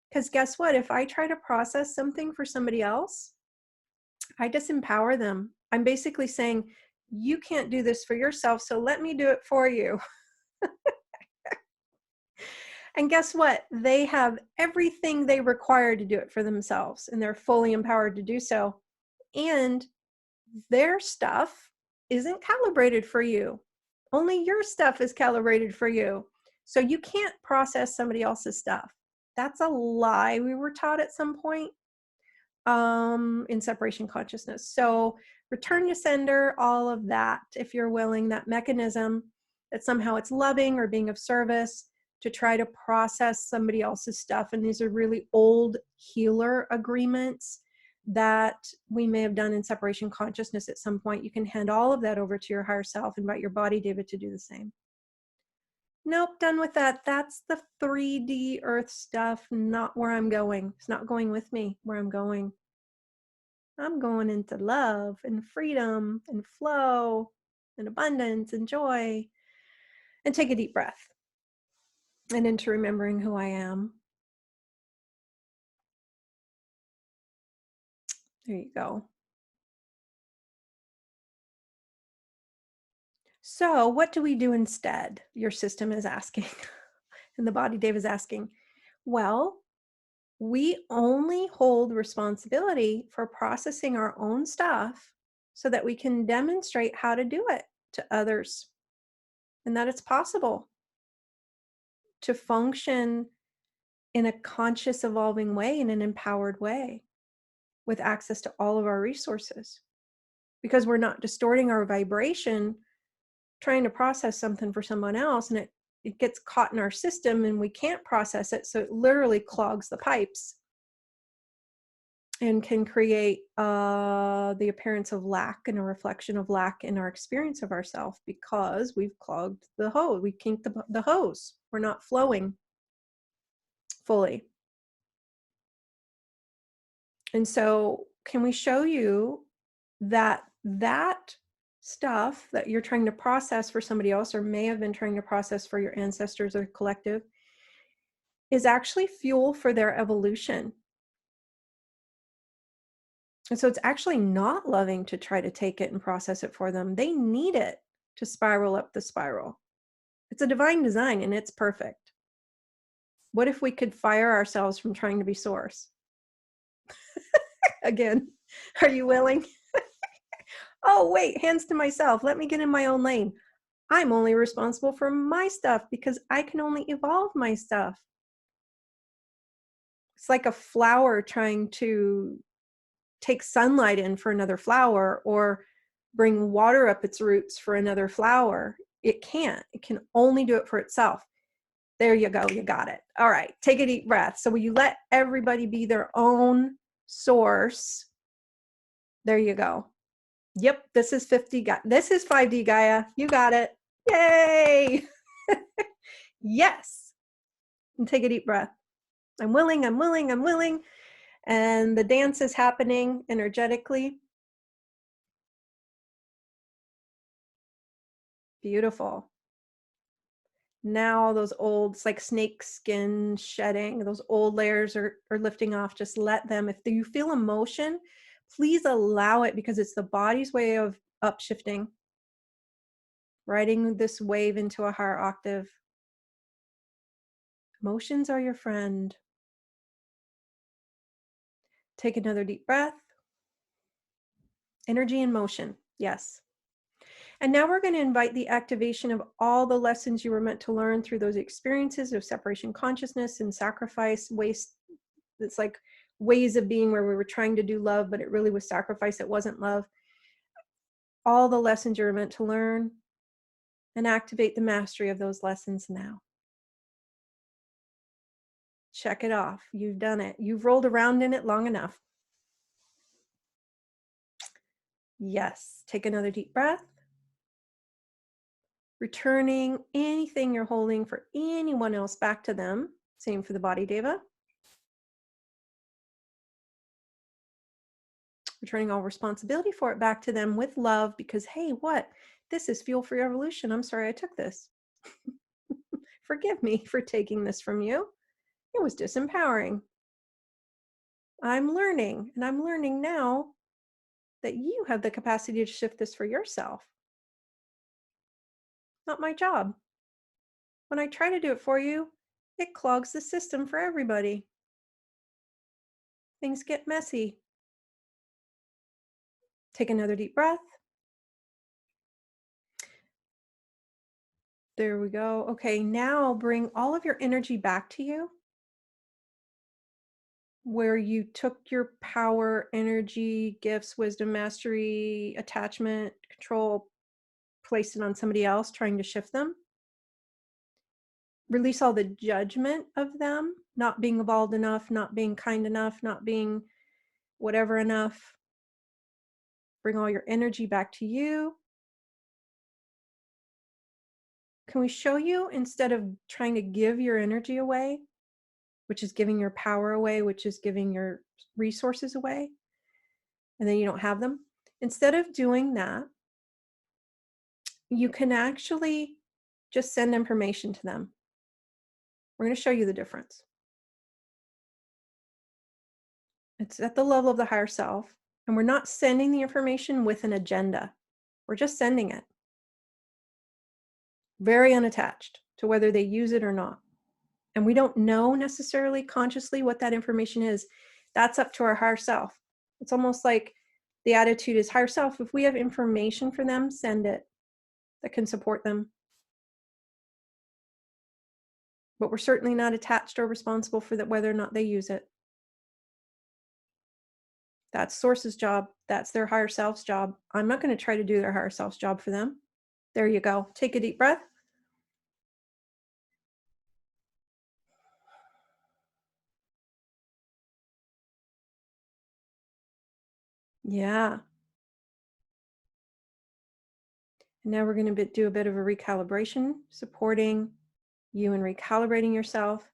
Because guess what? If I try to process something for somebody else, I disempower them. I'm basically saying, you can't do this for yourself, so let me do it for you. And guess what? They have everything they require to do it for themselves, and they're fully empowered to do so. And their stuff isn't calibrated for you. Only your stuff is calibrated for you. So you can't process somebody else's stuff. That's a lie we were taught at some point in separation consciousness. So return to sender, all of that, if you're willing, that mechanism that somehow it's loving or being of service to try to process somebody else's stuff. And these are really old healer agreements that we may have done in separation consciousness at some point. You can hand all of that over to your higher self. Invite your body, David, to do the same. Nope, done with that. That's the 3D earth stuff, not where I'm going. It's not going with me where I'm going. I'm going into love and freedom and flow and abundance and joy. And take a deep breath and into remembering who I am. There you go. So, what do we do instead? Your system is asking, and the body Dave is asking. Well, we only hold responsibility for processing our own stuff so that we can demonstrate how to do it to others and that it's possible to function in a conscious, evolving way, in an empowered way with access to all of our resources because we're not distorting our vibration trying to process something for someone else and it gets caught in our system and we can't process it. So it literally clogs the pipes and can create the appearance of lack and a reflection of lack in our experience of ourselves because we've clogged the hose. We kinked the hose. We're not flowing fully. And so can we show you that that stuff that you're trying to process for somebody else or may have been trying to process for your ancestors or collective is actually fuel for their evolution. And so it's actually not loving to try to take it and process it for them. They need it to spiral up the spiral. It's a divine design and it's perfect. What if we could fire ourselves from trying to be source? Again, are you willing? Oh, wait, hands to myself. Let me get in my own lane. I'm only responsible for my stuff because I can only evolve my stuff. It's like a flower trying to take sunlight in for another flower or bring water up its roots for another flower. It can't. It can only do it for itself. There you go. You got it. All right. Take a deep breath. So will you let everybody be their own source? There you go. Yep. This is 50. This is 5D Gaia. You got it. Yay. Yes. And take a deep breath. I'm willing, I'm willing, I'm willing. And the dance is happening energetically. Beautiful. Now those old, it's like snake skin shedding, those old layers are lifting off. Just let them. If you feel emotion, please allow it because it's the body's way of upshifting, riding this wave into a higher octave. Emotions are your friend. Take another deep breath. Energy and motion. Yes. And now we're going to invite the activation of all the lessons you were meant to learn through those experiences of separation consciousness and sacrifice, waste. It's like ways of being where we were trying to do love, but it really was sacrifice. It wasn't love. All the lessons you're meant to learn and activate the mastery of those lessons now. Check it off. You've done it. You've rolled around in it long enough. Yes. Take another deep breath. Returning anything you're holding for anyone else back to them. Same for the body, Deva. Returning all responsibility for it back to them with love because, hey, what? This is fuel for your evolution. I'm sorry I took this. Forgive me for taking this from you. It was disempowering. I'm learning, and I'm learning now that you have the capacity to shift this for yourself. Not my job. When I try to do it for you, it clogs the system for everybody. Things get messy. Take another deep breath. There we go. Okay, now bring all of your energy back to you. Where you took your power, energy, gifts, wisdom, mastery, attachment, control, placed it on somebody else, trying to shift them. Release all the judgment of them, not being evolved enough, not being kind enough, not being whatever enough. Bring all your energy back to you. Can we show you, instead of trying to give your energy away, which is giving your power away, which is giving your resources away, and then you don't have them. Instead of doing that, you can actually just send information to them. We're going to show you the difference. It's at the level of the higher self, and we're not sending the information with an agenda. We're just sending it. Very unattached to whether they use it or not. And we don't know necessarily consciously what that information is. That's up to our higher self. It's almost like the attitude is higher self. If we have information for them, send it that can support them. But we're certainly not attached or responsible for that, whether or not they use it. That's source's job. That's their higher self's job. I'm not going to try to do their higher self's job for them. There you go. Take a deep breath. Yeah. And now we're going to do a bit of a recalibration, supporting you in recalibrating yourself,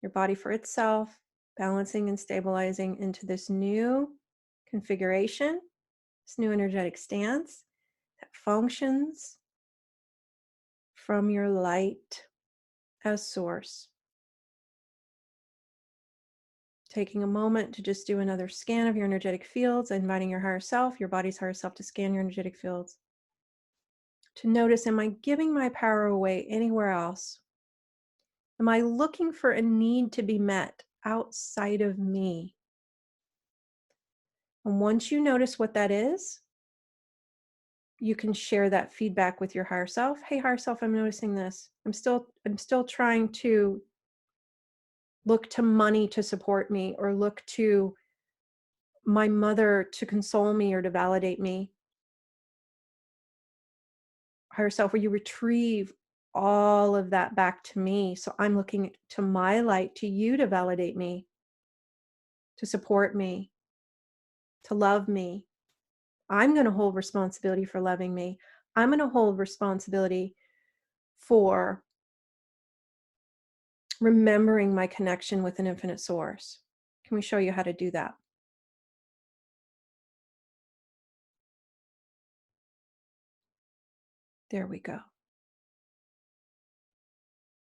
your body for itself, balancing and stabilizing into this new configuration, this new energetic stance that functions from your light as source. Taking a moment to just do another scan of your energetic fields, inviting your higher self, your body's higher self, to scan your energetic fields. To notice, am I giving my power away anywhere else? Am I looking for a need to be met outside of me? And once you notice what that is, you can share that feedback with your higher self. Hey, higher self, I'm noticing this. I'm still trying to look to money to support me, or look to my mother to console me or to validate me. Higher self, will you retrieve all of that back to me? So I'm looking to my light, to you, to validate me, to support me, to love me. I'm going to hold responsibility for loving me. I'm going to hold responsibility for remembering my connection with an infinite source. Can we show you how to do that? There we go.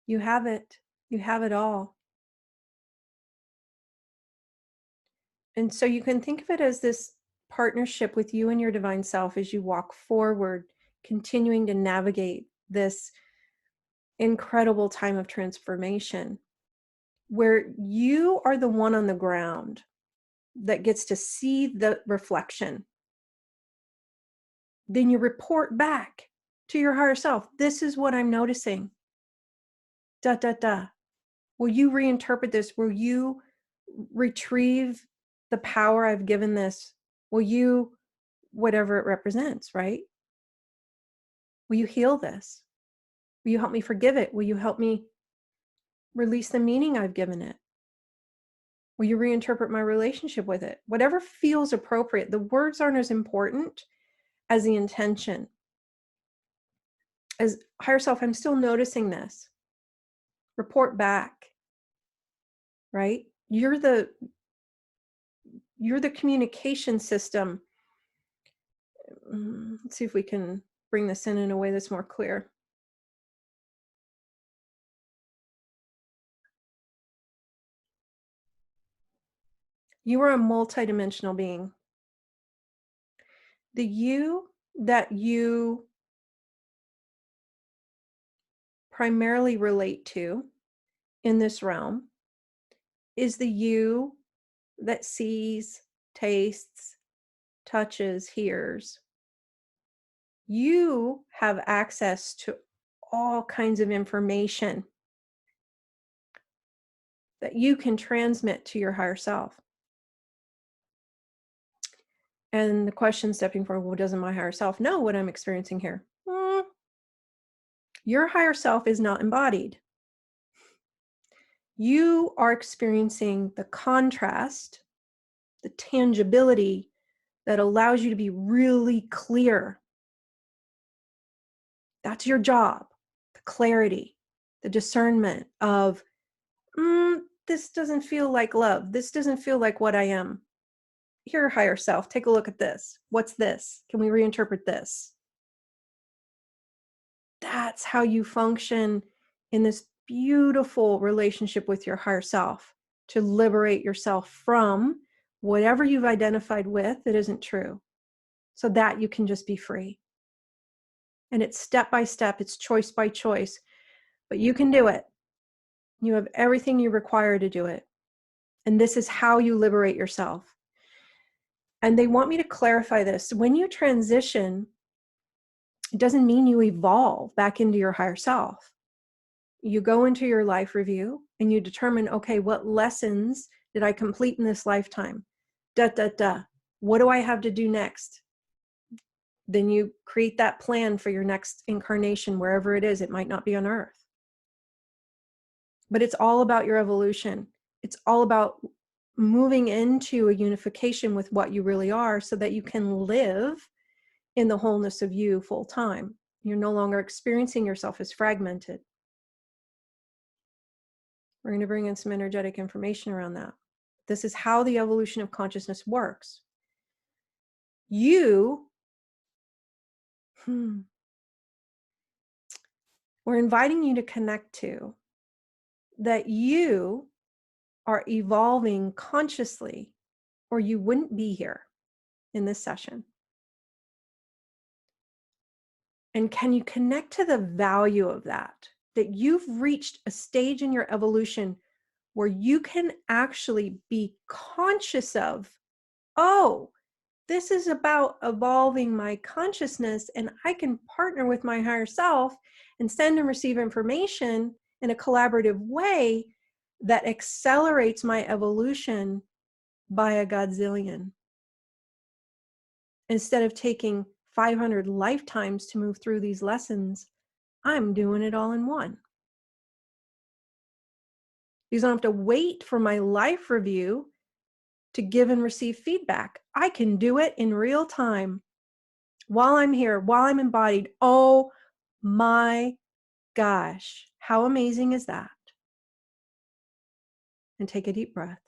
You have it. You have it all. And so you can think of it as this partnership with you and your divine self as you walk forward, continuing to navigate this incredible time of transformation, where you are the one on the ground that gets to see the reflection. Then you report back to your higher self. This is what I'm noticing. Da, da, da. Will you reinterpret this? Will you retrieve the power I've given this? Will you, whatever it represents, right? Will you heal this? Will you help me forgive it? Will you help me release the meaning I've given it? Will you reinterpret my relationship with it? Whatever feels appropriate. The words aren't as important as the intention. As higher self, I'm still noticing this. Report back, right? You're the communication system. Let's see if we can bring this in a way that's more clear. You are a multidimensional being. The you that you primarily relate to in this realm is the you that sees, tastes, touches, hears. You have access to all kinds of information that you can transmit to your higher self. And the question stepping forward, well, doesn't my higher self know what I'm experiencing here? Your higher self is not embodied. You are experiencing the contrast, the tangibility that allows you to be really clear. That's your job, the clarity, the discernment of, this doesn't feel like love. This doesn't feel like what I am. here, higher self, take a look at this. What's this? Can we reinterpret this? That's how you function in this beautiful relationship with your higher self, to liberate yourself from whatever you've identified with that isn't true, so that you can just be free. And it's step by step, it's choice by choice, but you can do it. You have everything you require to do it. And this is how you liberate yourself. And they want me to clarify this. When you transition, it doesn't mean you evolve back into your higher self. You go into your life review and you determine, okay, what lessons did I complete in this lifetime? What do I have to do next? Then you create that plan for your next incarnation, wherever it is. It might not be on Earth. But it's all about your evolution. It's all about moving into a unification with what you really are, so that you can live in the wholeness of you full time. You're no longer experiencing yourself as fragmented. We're going to bring in some energetic information around that. This is how the evolution of consciousness works. We're inviting you to connect to that you are evolving consciously, or you wouldn't be here in this session. And can you connect to the value of that? That you've reached a stage in your evolution where you can actually be conscious of, oh, this is about evolving my consciousness, and I can partner with my higher self and send and receive information in a collaborative way that accelerates my evolution by a godzillion. Instead of taking 500 lifetimes to move through these lessons, I'm doing it all in one. Because I don't have to wait for my life review to give and receive feedback. I can do it in real time while I'm here, while I'm embodied. Oh my gosh, how amazing is that? And take a deep breath.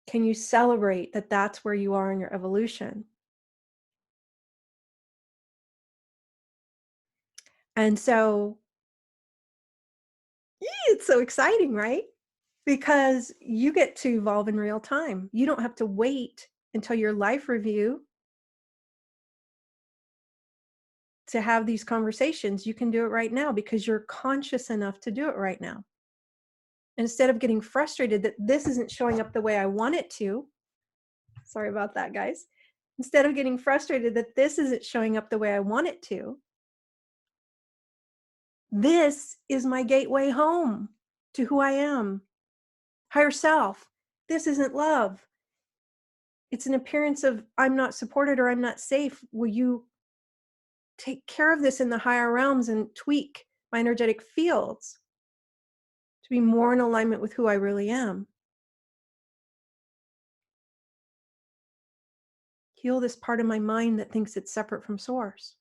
Can you celebrate that that's where you are in your evolution? And so, it's so exciting, right? Because you get to evolve in real time. You don't have to wait until your life review to have these conversations. You can do it right now because you're conscious enough to do it right now. Instead of getting frustrated that this isn't showing up the way I want it to, sorry about that, guys. Instead of getting frustrated that this isn't showing up the way I want it to, this is my gateway home to who I am. Higher self. This isn't love. It's an appearance of I'm not supported or I'm not safe. Will you take care of this in the higher realms and tweak my energetic fields to be more in alignment with who I really am? Heal this part of my mind that thinks it's separate from source.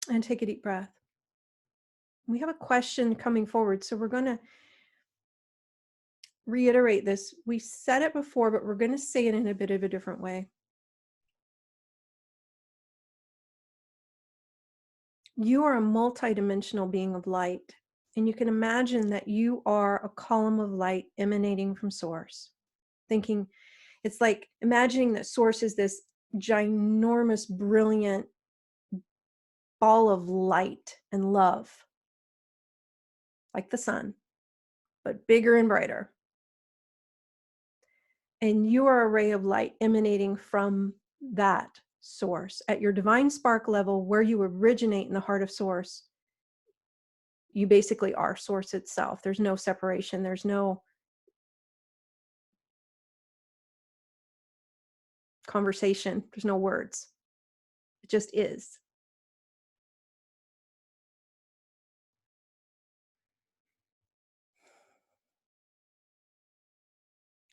And take a deep breath. We have a question coming forward, so we're going to reiterate this. We said it before, but we're going to say it in a bit of a different way. You are a multidimensional being of light, and you can imagine that you are a column of light emanating from source. Thinking, it's like imagining that source is this ginormous, brilliant ball of light and love, like the sun, but bigger and brighter. And you are a ray of light emanating from that source at your divine spark level, where you originate in the heart of source. You basically are source itself. There's no separation. There's no conversation. There's no words. It just is.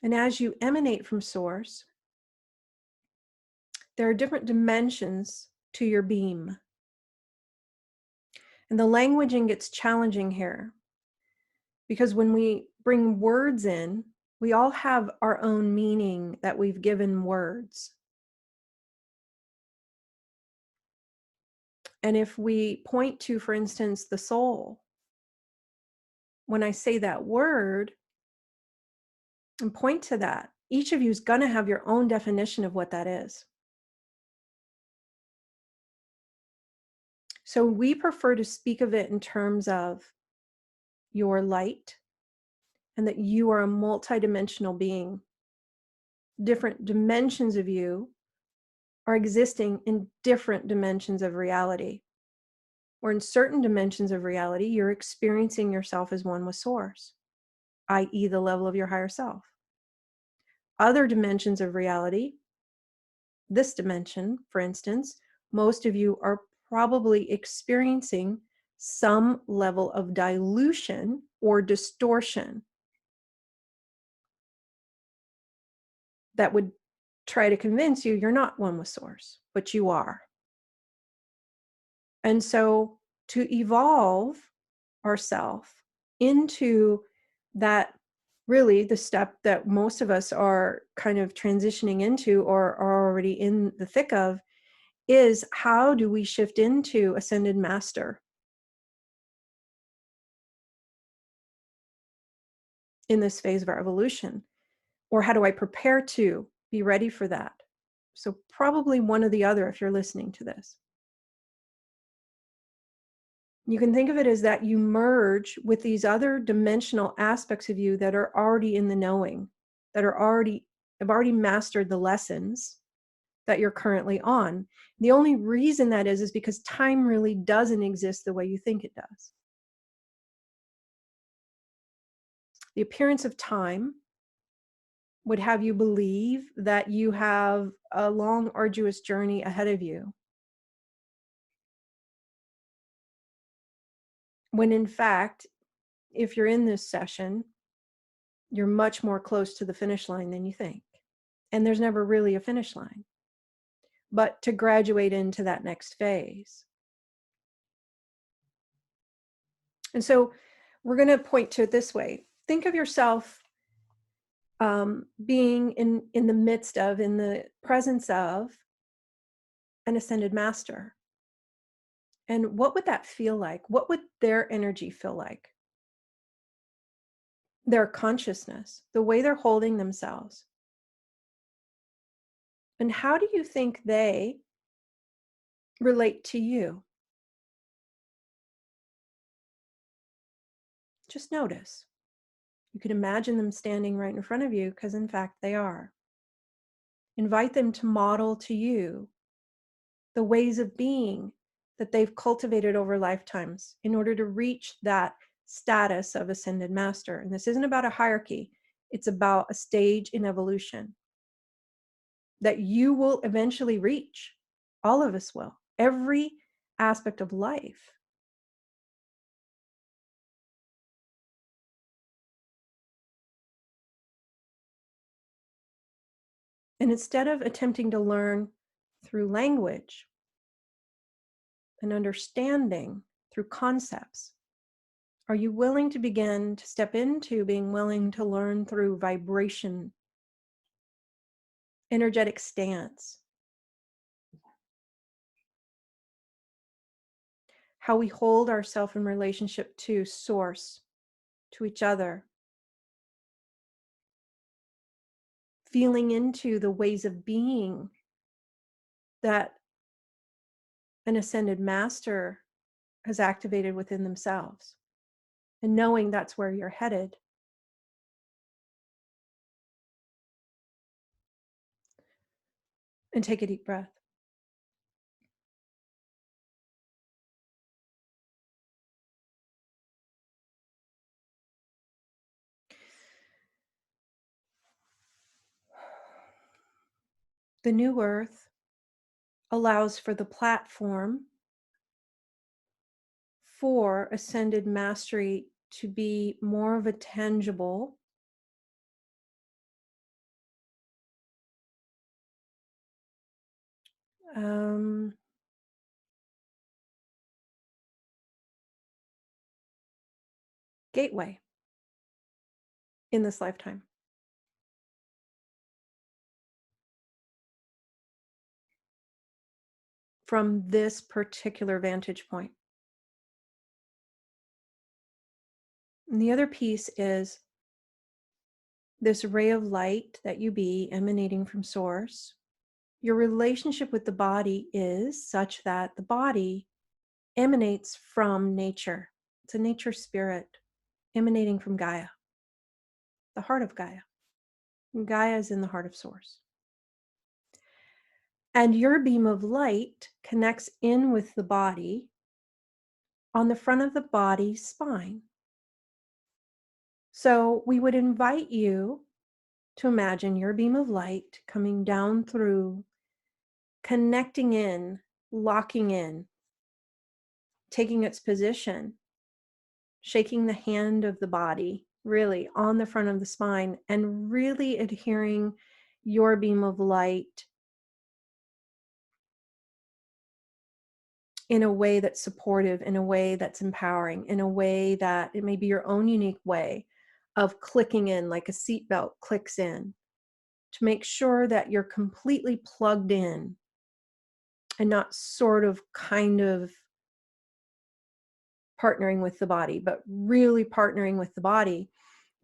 And as you emanate from source, there are different dimensions to your beam. And the languaging gets challenging here because when we bring words in, we all have our own meaning that we've given words. And if we point to, for instance, the soul, when I say that word and point to that, each of you is going to have your own definition of what that is. So we prefer to speak of it in terms of your light and that you are a multidimensional being. Different dimensions of you are existing in different dimensions of reality. Or in certain dimensions of reality, you're experiencing yourself as one with Source, i.e., the level of your higher self. Other dimensions of reality, this dimension, for instance, most of you are probably experiencing some level of dilution or distortion that would try to convince you you're not one with Source, but you are. And so to evolve ourselves into that, really the step that most of us are kind of transitioning into or are already in the thick of, is how do we shift into Ascended Master in this phase of our evolution? Or how do I prepare to be ready for that? So probably one or the other if you're listening to this. You can think of it as that you merge with these other dimensional aspects of you that are already in the knowing, that are have already mastered the lessons that you're currently on. The only reason that is because time really doesn't exist the way you think it does. The appearance of time would have you believe that you have a long, arduous journey ahead of you, when in fact, if you're in this session, you're much more close to the finish line than you think. And there's never really a finish line, but to graduate into that next phase. And so we're going to point to it this way. Think of yourself being in the midst of, in the presence of an ascended master. And what would that feel like? What would their energy feel like? Their consciousness, the way they're holding themselves. And how do you think they relate to you? Just notice. You could imagine them standing right in front of you because in fact they are. Invite them to model to you the ways of being that they've cultivated over lifetimes in order to reach that status of Ascended Master. And this isn't about a hierarchy, it's about a stage in evolution that you will eventually reach. All of us will. Every aspect of life. And instead of attempting to learn through language and understanding through concepts, are you willing to begin to step into being willing to learn through vibration, energetic stance, how we hold ourselves in relationship to Source, to each other, feeling into the ways of being that an Ascended Master has activated within themselves, and knowing that's where you're headed. And take a deep breath. The new earth allows for the platform for Ascended Mastery to be more of a tangible, gateway in this lifetime. From this particular vantage point. And the other piece is this ray of light that you be emanating from source. Your relationship with the body is such that the body emanates from nature. It's a nature spirit emanating from Gaia, the heart of Gaia. And Gaia is in the heart of source. And your beam of light connects in with the body on the front of the body's spine. So we would invite you to imagine your beam of light coming down through, connecting in, locking in, taking its position, shaking the hand of the body, really on the front of the spine, and really adhering your beam of light in a way that's supportive, in a way that's empowering, in a way that it may be your own unique way of clicking in, like a seatbelt clicks in, to make sure that you're completely plugged in and not sort of kind of partnering with the body, but really partnering with the body.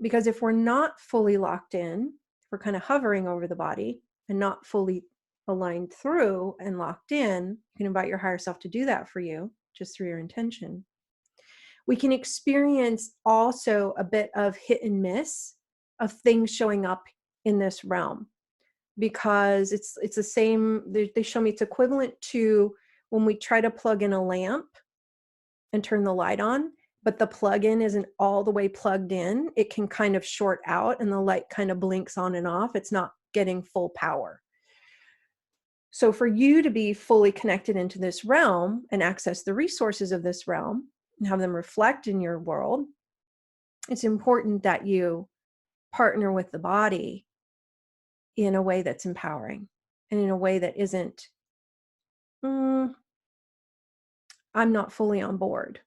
Because if we're not fully locked in, if we're kind of hovering over the body and not fully aligned through and locked in, you can invite your higher self to do that for you just through your intention. We can experience also a bit of hit and miss of things showing up in this realm, because it's the same. They show me it's equivalent to when we try to plug in a lamp and turn the light on, but the plug-in isn't all the way plugged in. It can kind of short out and the light kind of blinks on and off. It's not getting full power. So for you to be fully connected into this realm and access the resources of this realm and have them reflect in your world, it's important that you partner with the body in a way that's empowering and in a way that isn't, I'm not fully on board.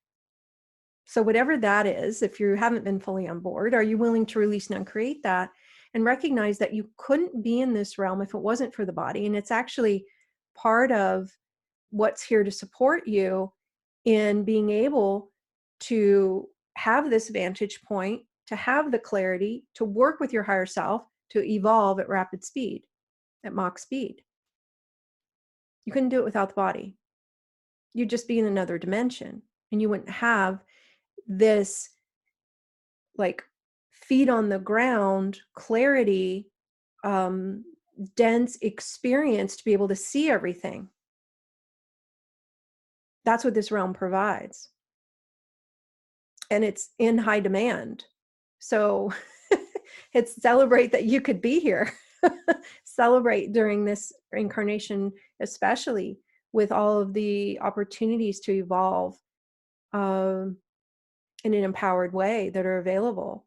So whatever that is, if you haven't been fully on board, are you willing to release and uncreate that and recognize that you couldn't be in this realm if it wasn't for the body? And it's actually part of what's here to support you in being able to have this vantage point, to have the clarity, to work with your higher self, to evolve at rapid speed, at Mach speed. You couldn't do it without the body. You'd just be in another dimension, and you wouldn't have this like feet on the ground clarity, dense experience to be able to see everything. That's what this realm provides, and it's in high demand. So it's celebrate that you could be here. Celebrate during this incarnation, especially with all of the opportunities to evolve in an empowered way that are available,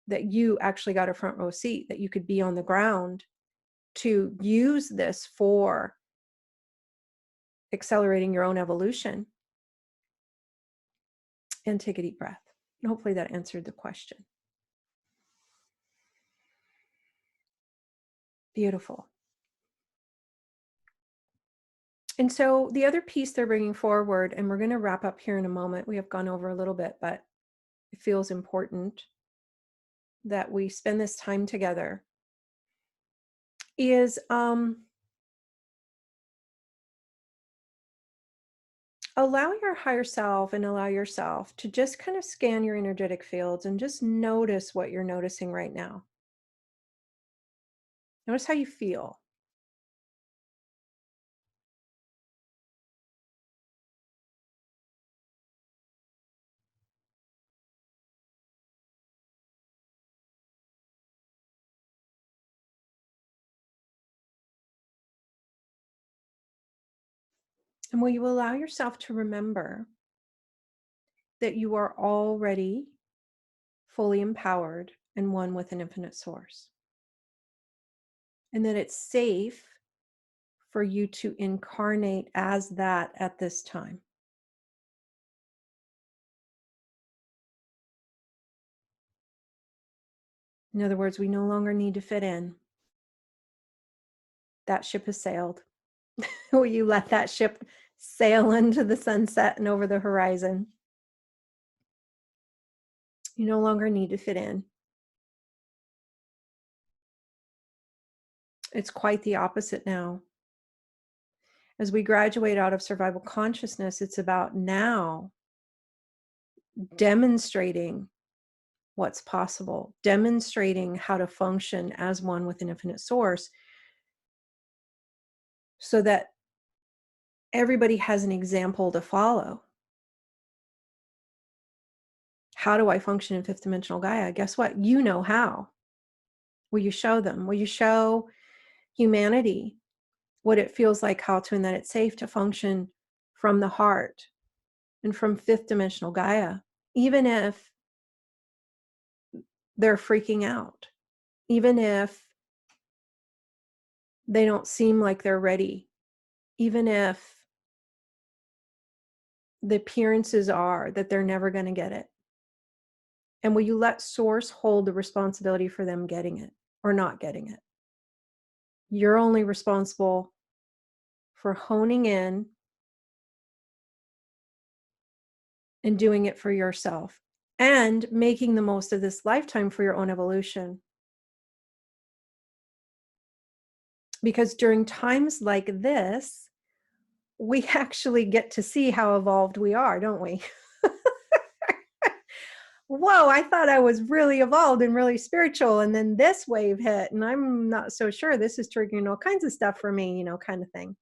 that you actually got a front row seat, that you could be on the ground to use this for accelerating your own evolution. And take a deep breath. And hopefully that answered the question. Beautiful. And so the other piece they're bringing forward, and we're going to wrap up here in a moment. We have gone over a little bit, but it feels important that we spend this time together, is allow your higher self and allow yourself to just kind of scan your energetic fields and just notice what you're noticing right now. Notice how you feel. And will you allow yourself to remember that you are already fully empowered and one with an infinite source, and that it's safe for you to incarnate as that at this time. In other words, we no longer need to fit in. That ship has sailed. Will you let that ship sail into the sunset and over the horizon? You no longer need to fit in. It's quite the opposite now. As we graduate out of survival consciousness, it's about now demonstrating what's possible, demonstrating how to function as one with an infinite source so that everybody has an example to follow. How do I function in fifth dimensional Gaia? Guess what? You know how. Will you show them? Will you show humanity what it feels like, how to, and that it's safe to function from the heart and from fifth dimensional Gaia, even if they're freaking out, even if they don't seem like they're ready, even if the appearances are that they're never going to get it? And will you let source hold the responsibility for them getting it or not getting it? You're only responsible for honing in and doing it for yourself and making the most of this lifetime for your own evolution. Because during times like this, we actually get to see how evolved we are, don't we? Whoa, I thought I was really evolved and really spiritual, and then this wave hit, and I'm not so sure. This is triggering all kinds of stuff for me, kind of thing.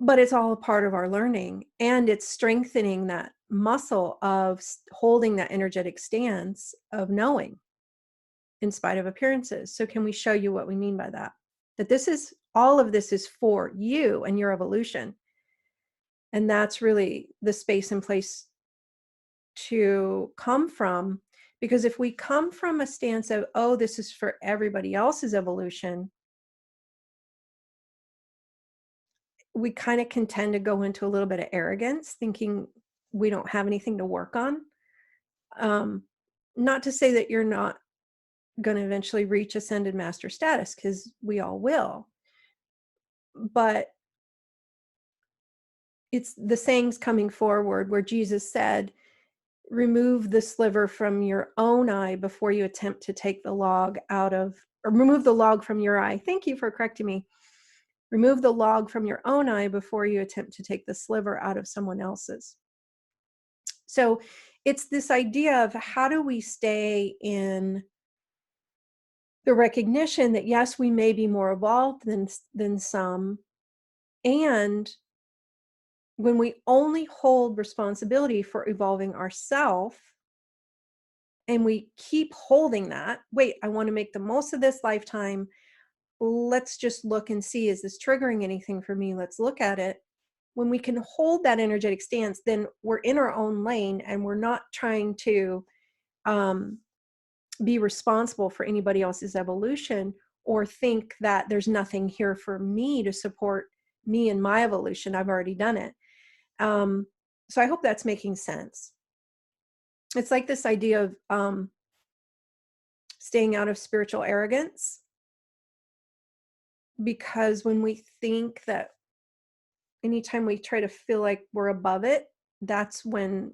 But it's all a part of our learning, and it's strengthening that muscle of holding that energetic stance of knowing in spite of appearances. So can we show you what we mean by that? That this is, all of this is for you and your evolution. And that's really the space and place to come from. Because if we come from a stance of, oh, this is for everybody else's evolution, we kind of can tend to go into a little bit of arrogance, thinking we don't have anything to work on. Not to say that you're not going to eventually reach ascended master status, because we all will. But it's the sayings coming forward where Jesus said, remove the sliver from your own eye before you attempt to take the log out of, or remove the log from your eye. Thank you for correcting me. Remove the log from your own eye before you attempt to take the sliver out of someone else's. So it's this idea of how do we stay in the recognition that, yes, we may be more evolved than some, and when we only hold responsibility for evolving ourselves, and we keep holding that, wait, I want to make the most of this lifetime. Let's just look and see, is this triggering anything for me? Let's look at it. When we can hold that energetic stance, then we're in our own lane and we're not trying to be responsible for anybody else's evolution, or think that there's nothing here for me to support me and my evolution. I've already done it. So I hope that's making sense. It's like this idea of staying out of spiritual arrogance, because when we think that anytime we try to feel like we're above it, that's when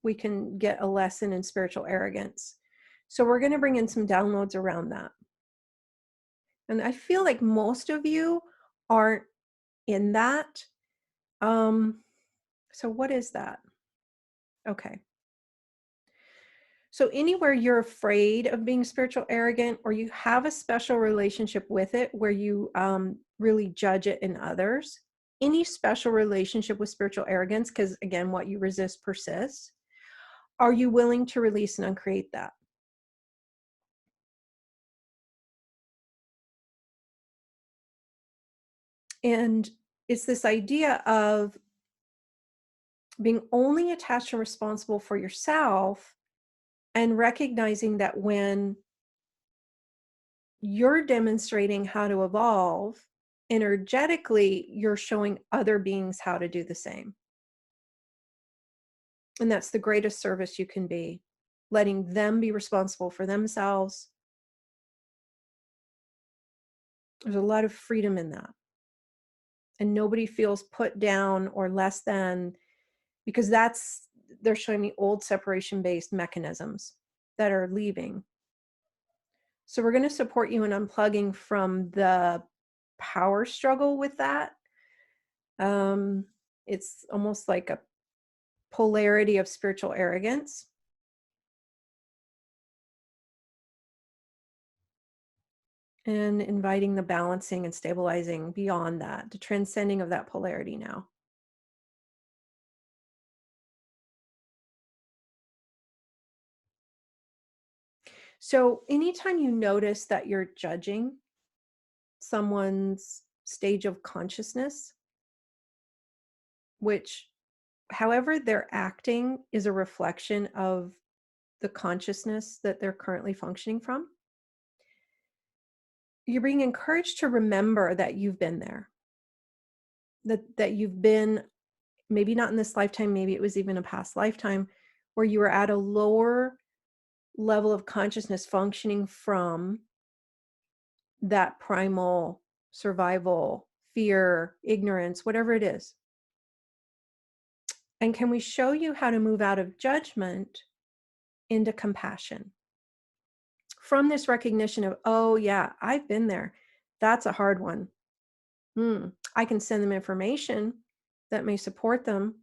we can get a lesson in spiritual arrogance. So we're going to bring in some downloads around that. And I feel like most of you aren't in that. So what is that? Okay. So anywhere you're afraid of being spiritual arrogant, or you have a special relationship with it where you really judge it in others, any special relationship with spiritual arrogance, because again, what you resist persists, are you willing to release and uncreate that? And it's this idea of being only attached and responsible for yourself, and recognizing that when you're demonstrating how to evolve energetically, you're showing other beings how to do the same. And that's the greatest service you can be. letting them be responsible for themselves. There's a lot of freedom in that. And nobody feels put down or less than, because they're showing me old separation-based mechanisms that are leaving. So we're going to support you in unplugging from the power struggle with that. It's almost like a polarity of spiritual arrogance. And inviting the balancing and stabilizing beyond that, the transcending of that polarity now. So anytime you notice that you're judging someone's stage of consciousness, which however they're acting is a reflection of the consciousness that they're currently functioning from, you're being encouraged to remember that you've been there, that you've been, maybe not in this lifetime, maybe it was even a past lifetime, where you were at a lower level of consciousness functioning from that primal survival, fear, ignorance, whatever it is. And can we show you how to move out of judgment into compassion? From this recognition of, oh yeah, I've been there. That's a hard one. I can send them information that may support them.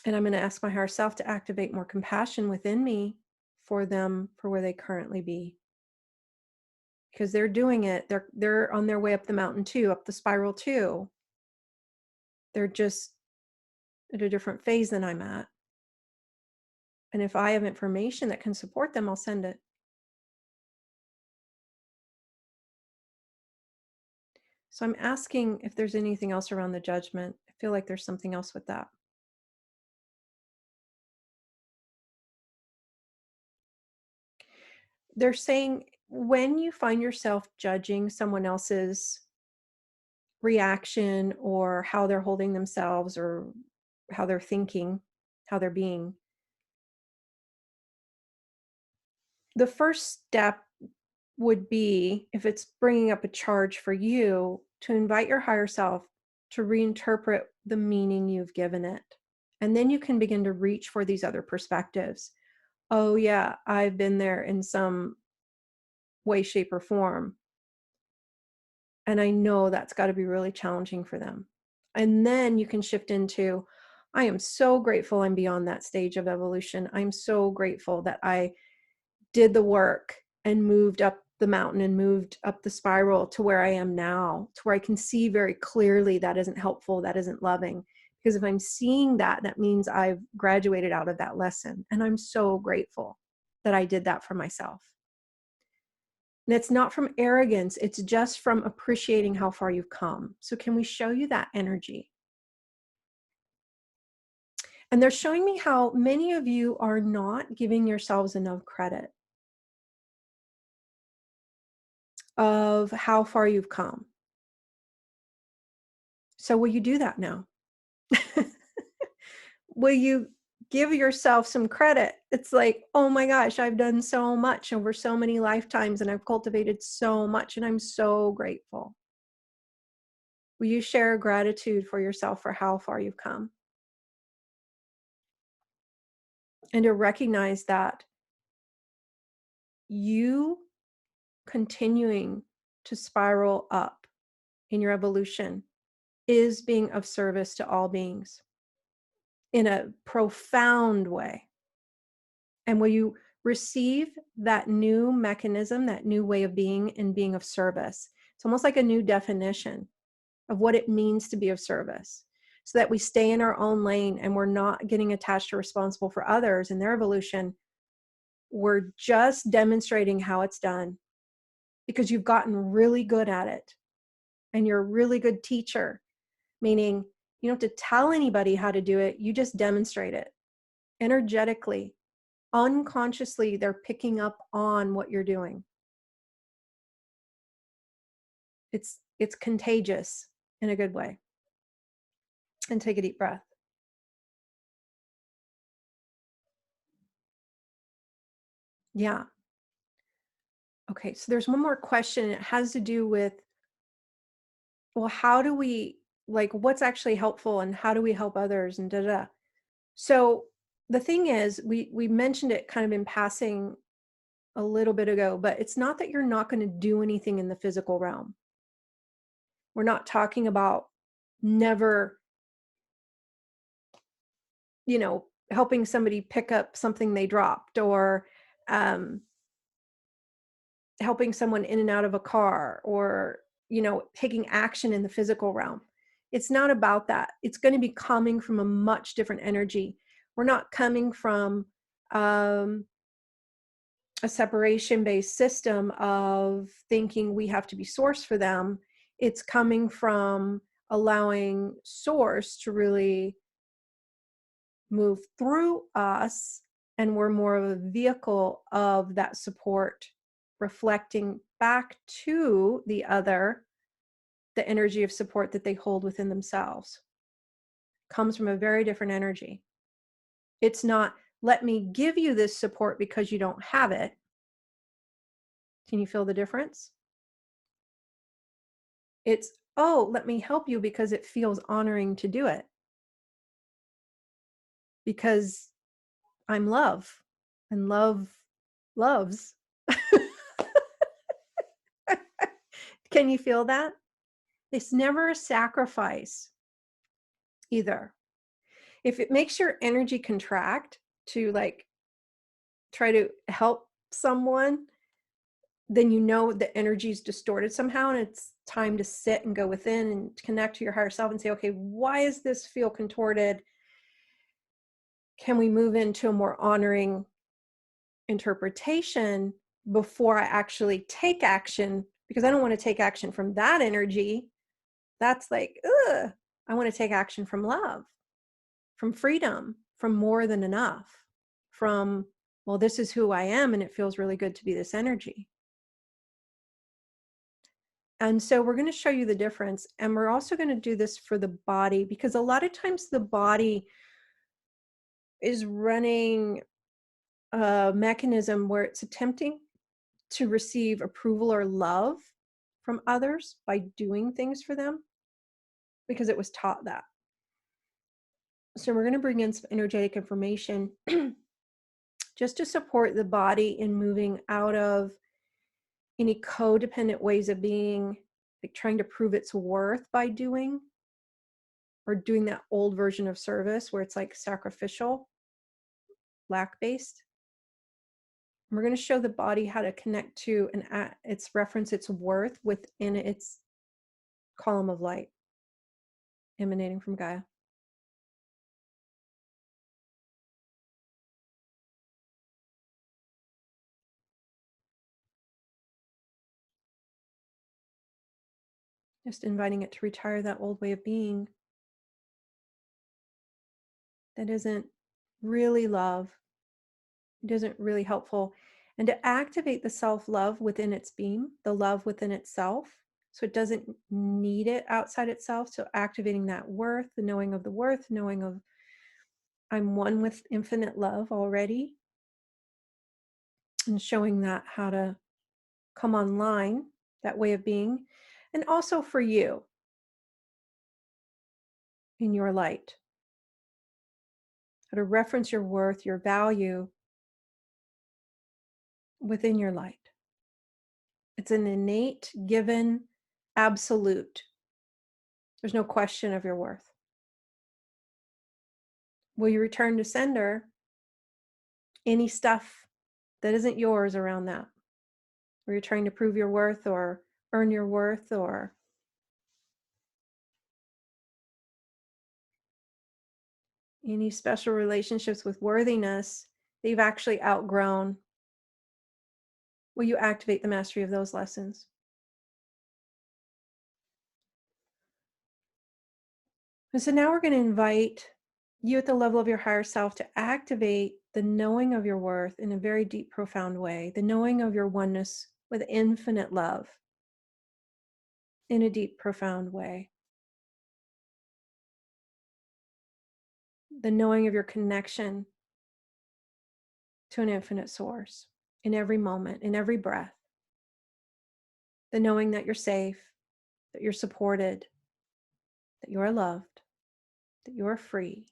And I'm going to ask my higher self to activate more compassion within me for them, for where they currently be. Because they're doing it. They're on their way up the mountain too, up the spiral too. They're just at a different phase than I'm at. And if I have information that can support them, I'll send it. So I'm asking if there's anything else around the judgment. I feel like there's something else with that. They're saying when you find yourself judging someone else's reaction or how they're holding themselves or how they're thinking, how they're being, the first step would be, if it's bringing up a charge for you, to invite your higher self to reinterpret the meaning you've given it. And then you can begin to reach for these other perspectives. Oh yeah, I've been there in some way, shape, or form. And I know that's got to be really challenging for them. And then you can shift into, I am so grateful I'm beyond that stage of evolution. I'm so grateful that I did the work and moved up the mountain and moved up the spiral to where I am now, to where I can see very clearly that isn't helpful, that isn't loving. Because if I'm seeing that, that means I've graduated out of that lesson. And I'm so grateful that I did that for myself. And it's not from arrogance, it's just from appreciating how far you've come. So can we show you that energy? And they're showing me how many of you are not giving yourselves enough credit of how far you've come. So will you do that now? Will you give yourself some credit? It's like, oh my gosh, I've done so much over so many lifetimes and I've cultivated so much and I'm so grateful. Will you share gratitude for yourself for how far you've come? And to recognize that you continuing to spiral up in your evolution is being of service to all beings in a profound way. And will you receive that new mechanism, that new way of being and being of service? It's almost like a new definition of what it means to be of service, so that we stay in our own lane and we're not getting attached or responsible for others in their evolution. We're just demonstrating how it's done because you've gotten really good at it and you're a really good teacher, meaning you don't have to tell anybody how to do it. You just demonstrate it energetically. Unconsciously, they're picking up on what you're doing. It's contagious in a good way. And take a deep breath. Yeah. Okay, so there's one more question. It has to do with, well, how do we, like, what's actually helpful and how do we help others and da da. So the thing is, we mentioned it kind of in passing a little bit ago, but it's not that you're not going to do anything in the physical realm. We're not talking about never, helping somebody pick up something they dropped, or um, helping someone in and out of a car, or, taking action in the physical realm. It's not about that. It's going to be coming from a much different energy. We're not coming from um, a separation based system of thinking we have to be source for them. It's coming from allowing source to really move through us, and we're more of a vehicle of that support, reflecting back to the other the energy of support that they hold within themselves. Comes from a very different energy. It's not, let me give you this support because you don't have it. Can you feel the difference? It's, oh, let me help you because it feels honoring to do it, because I'm love, and love loves. Can you feel that? It's never a sacrifice either. If it makes your energy contract to, like, try to help someone, then the energy is distorted somehow, and it's time to sit and go within and connect to your higher self and say, okay, why does this feel contorted? Can we move into a more honoring interpretation before I actually take action? Because I don't want to take action from that energy. That's like, ugh. I want to take action from love, from freedom, from more than enough, from, well, this is who I am and it feels really good to be this energy. And so we're going to show you the difference. And we're also going to do this for the body, because a lot of times the body is running a mechanism where it's attempting to receive approval or love from others by doing things for them, because it was taught that. So we're going to bring in some energetic information just to support the body in moving out of any codependent ways of being, like trying to prove its worth by doing, or doing that old version of service where it's like sacrificial, lack based. We're going to show the body how to connect to its reference, its worth within its column of light emanating from Gaia. Just inviting it to retire that old way of being that isn't really love, it isn't really helpful, and to activate the self-love within its being, the love within itself, so it doesn't need it outside itself. So activating that worth, the knowing of the worth, knowing of I'm one with infinite love already, and showing that how to come online, that way of being, and also for you in your light, how to reference your worth, your value within your light. It's an innate, given, absolute. There's no question of your worth. Will you return to sender any stuff that isn't yours around that? Where you're trying to prove your worth or earn your worth, or any special relationships with worthiness that you've actually outgrown? Will you activate the mastery of those lessons? And so now we're going to invite you at the level of your higher self to activate the knowing of your worth in a very deep, profound way, the knowing of your oneness with infinite love in a deep, profound way, the knowing of your connection to an infinite source. in every moment, in every breath. The knowing that you're safe, that you're supported, that you are loved, that you are free.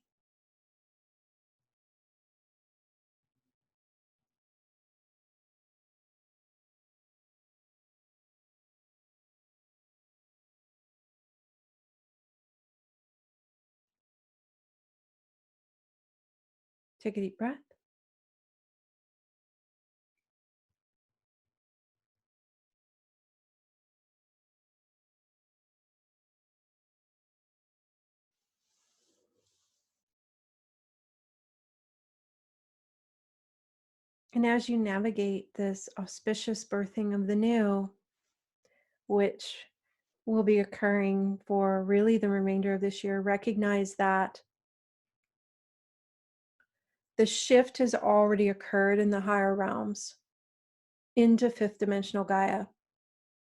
Take a deep breath. And as you navigate this auspicious birthing of the new, which will be occurring for really the remainder of this year, recognize that the shift has already occurred in the higher realms into fifth dimensional Gaia.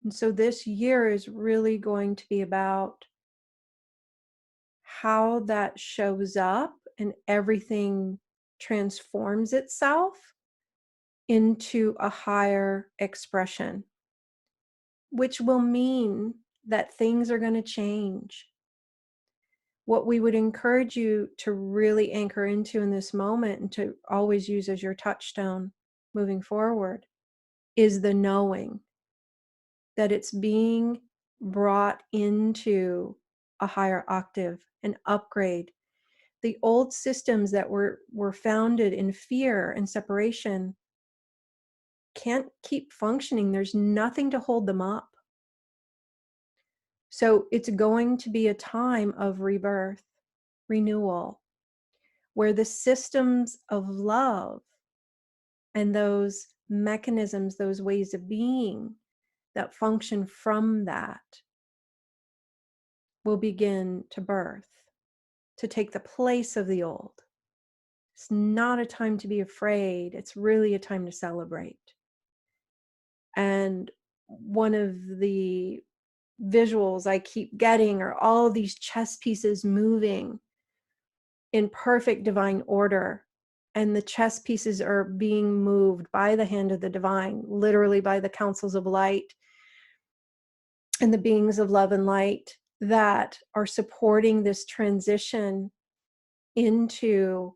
And so this year is really going to be about how that shows up and everything transforms itself into a higher expression, which will mean that things are going to change. What we would encourage you to really anchor into in this moment and to always use as your touchstone moving forward is the knowing that it's being brought into a higher octave, an upgrade. The old systems that were founded in fear and separation can't keep functioning. There's nothing to hold them up. So it's going to be a time of rebirth, renewal, where the systems of love and those mechanisms, those ways of being that function from that will begin to birth, to take the place of the old. It's not a time to be afraid. It's really a time to celebrate. And one of the visuals I keep getting are all these chess pieces moving in perfect divine order. And the chess pieces are being moved by the hand of the divine, literally by the councils of light and the beings of love and light that are supporting this transition into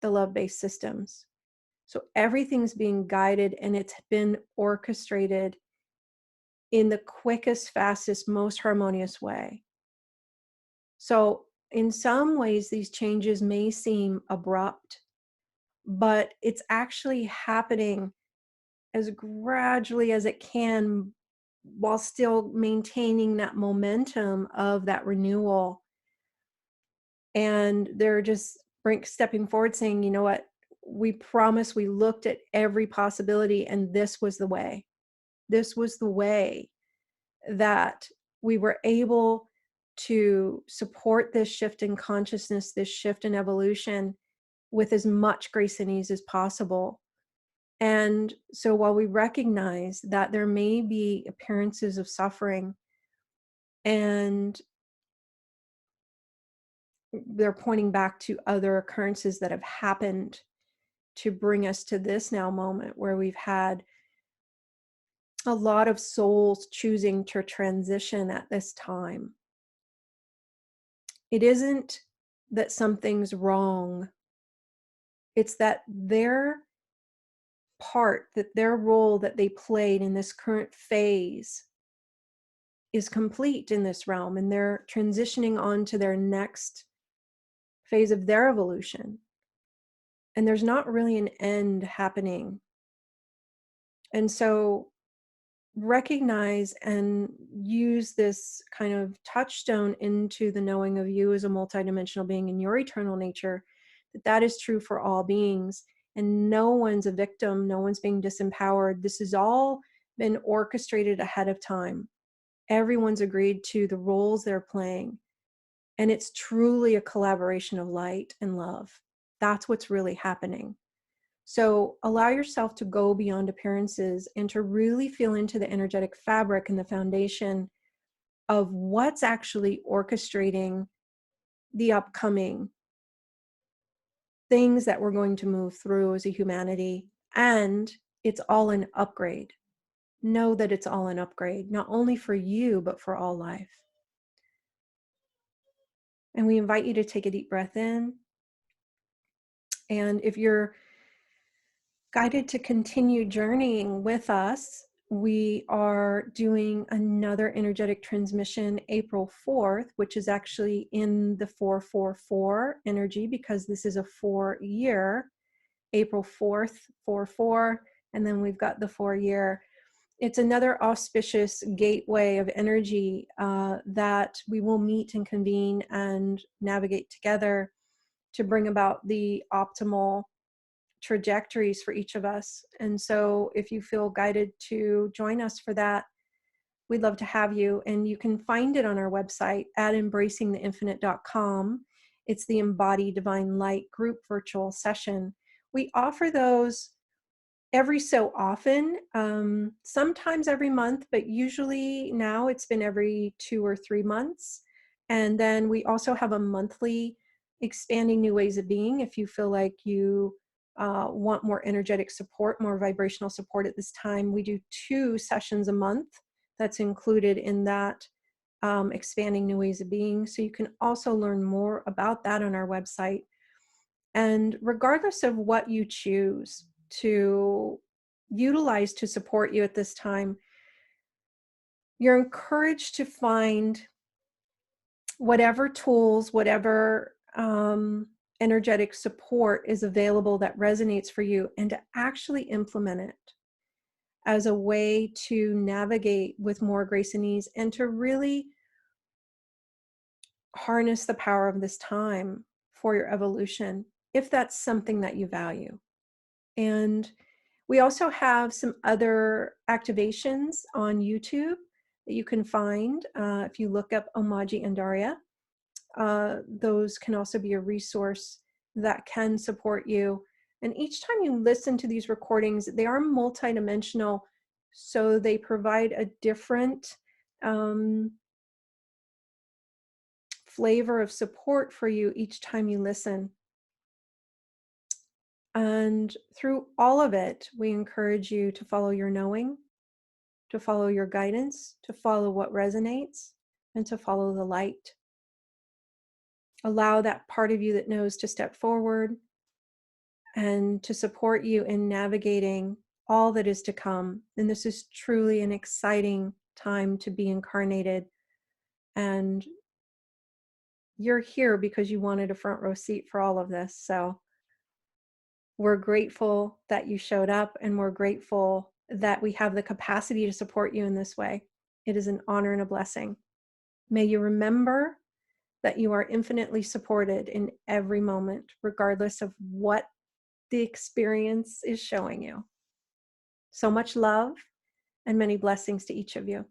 the love-based systems. So everything's being guided and it's been orchestrated in the quickest, fastest, most harmonious way. So in some ways, these changes may seem abrupt, but it's actually happening as gradually as it can while still maintaining that momentum of that renewal. And they're just stepping forward saying, you know what, we promise we looked at every possibility and this was the way. This was the way that we were able to support this shift in consciousness, this shift in evolution with as much grace and ease as possible. And so while we recognize that there may be appearances of suffering and they're pointing back to other occurrences that have happened to bring us to this now moment where we've had a lot of souls choosing to transition at this time. It isn't that something's wrong. It's that their part, that their role that they played in this current phase is complete in this realm, and they're transitioning on to their next phase of their evolution. And there's not really an end happening. And so recognize and use this kind of touchstone into the knowing of you as a multidimensional being in your eternal nature, that is true for all beings. And no one's a victim, no one's being disempowered. This has all been orchestrated ahead of time. Everyone's agreed to the roles they're playing. And it's truly a collaboration of light and love. That's what's really happening. So allow yourself to go beyond appearances and to really feel into the energetic fabric and the foundation of what's actually orchestrating the upcoming things that we're going to move through as a humanity, and it's all an upgrade. Know that it's all an upgrade, not only for you, but for all life. And we invite you to take a deep breath in. And if you're guided to continue journeying with us, we are doing another energetic transmission April 4th, which is actually in the 444 energy, because this is a 4-year, April 4th, 4/4, and then we've got the 4-year. It's another auspicious gateway of energy that we will meet and convene and navigate together to bring about the optimal trajectories for each of us. And so if you feel guided to join us for that, we'd love to have you. And you can find it on our website at embracingtheinfinite.com. It's the Embody Divine Light group virtual session. We offer those every so often, sometimes every month, but usually now it's been every 2 or 3 months. And then we also have a monthly Expanding New Ways of Being. If you feel like you want more energetic support, more vibrational support at this time, we do 2 sessions a month. That's included in that Expanding New Ways of Being. So you can also learn more about that on our website. And regardless of what you choose to utilize to support you at this time, you're encouraged to find whatever tools, whatever energetic support is available that resonates for you, and to actually implement it as a way to navigate with more grace and ease, and to really harness the power of this time for your evolution, if that's something that you value. And we also have some other activations on YouTube that you can find if you look up Omaji and Daria. Those can also be a resource that can support you. And each time you listen to these recordings, they are multidimensional, so they provide a different flavor of support for you each time you listen. And through all of it, we encourage you to follow your knowing, to follow your guidance, to follow what resonates, and to follow the light. Allow that part of you that knows to step forward and to support you in navigating all that is to come. And this is truly an exciting time to be incarnated. And you're here because you wanted a front row seat for all of this. So we're grateful that you showed up, and we're grateful that we have the capacity to support you in this way. It is an honor and a blessing. May you remember that you are infinitely supported in every moment, regardless of what the experience is showing you. So much love and many blessings to each of you.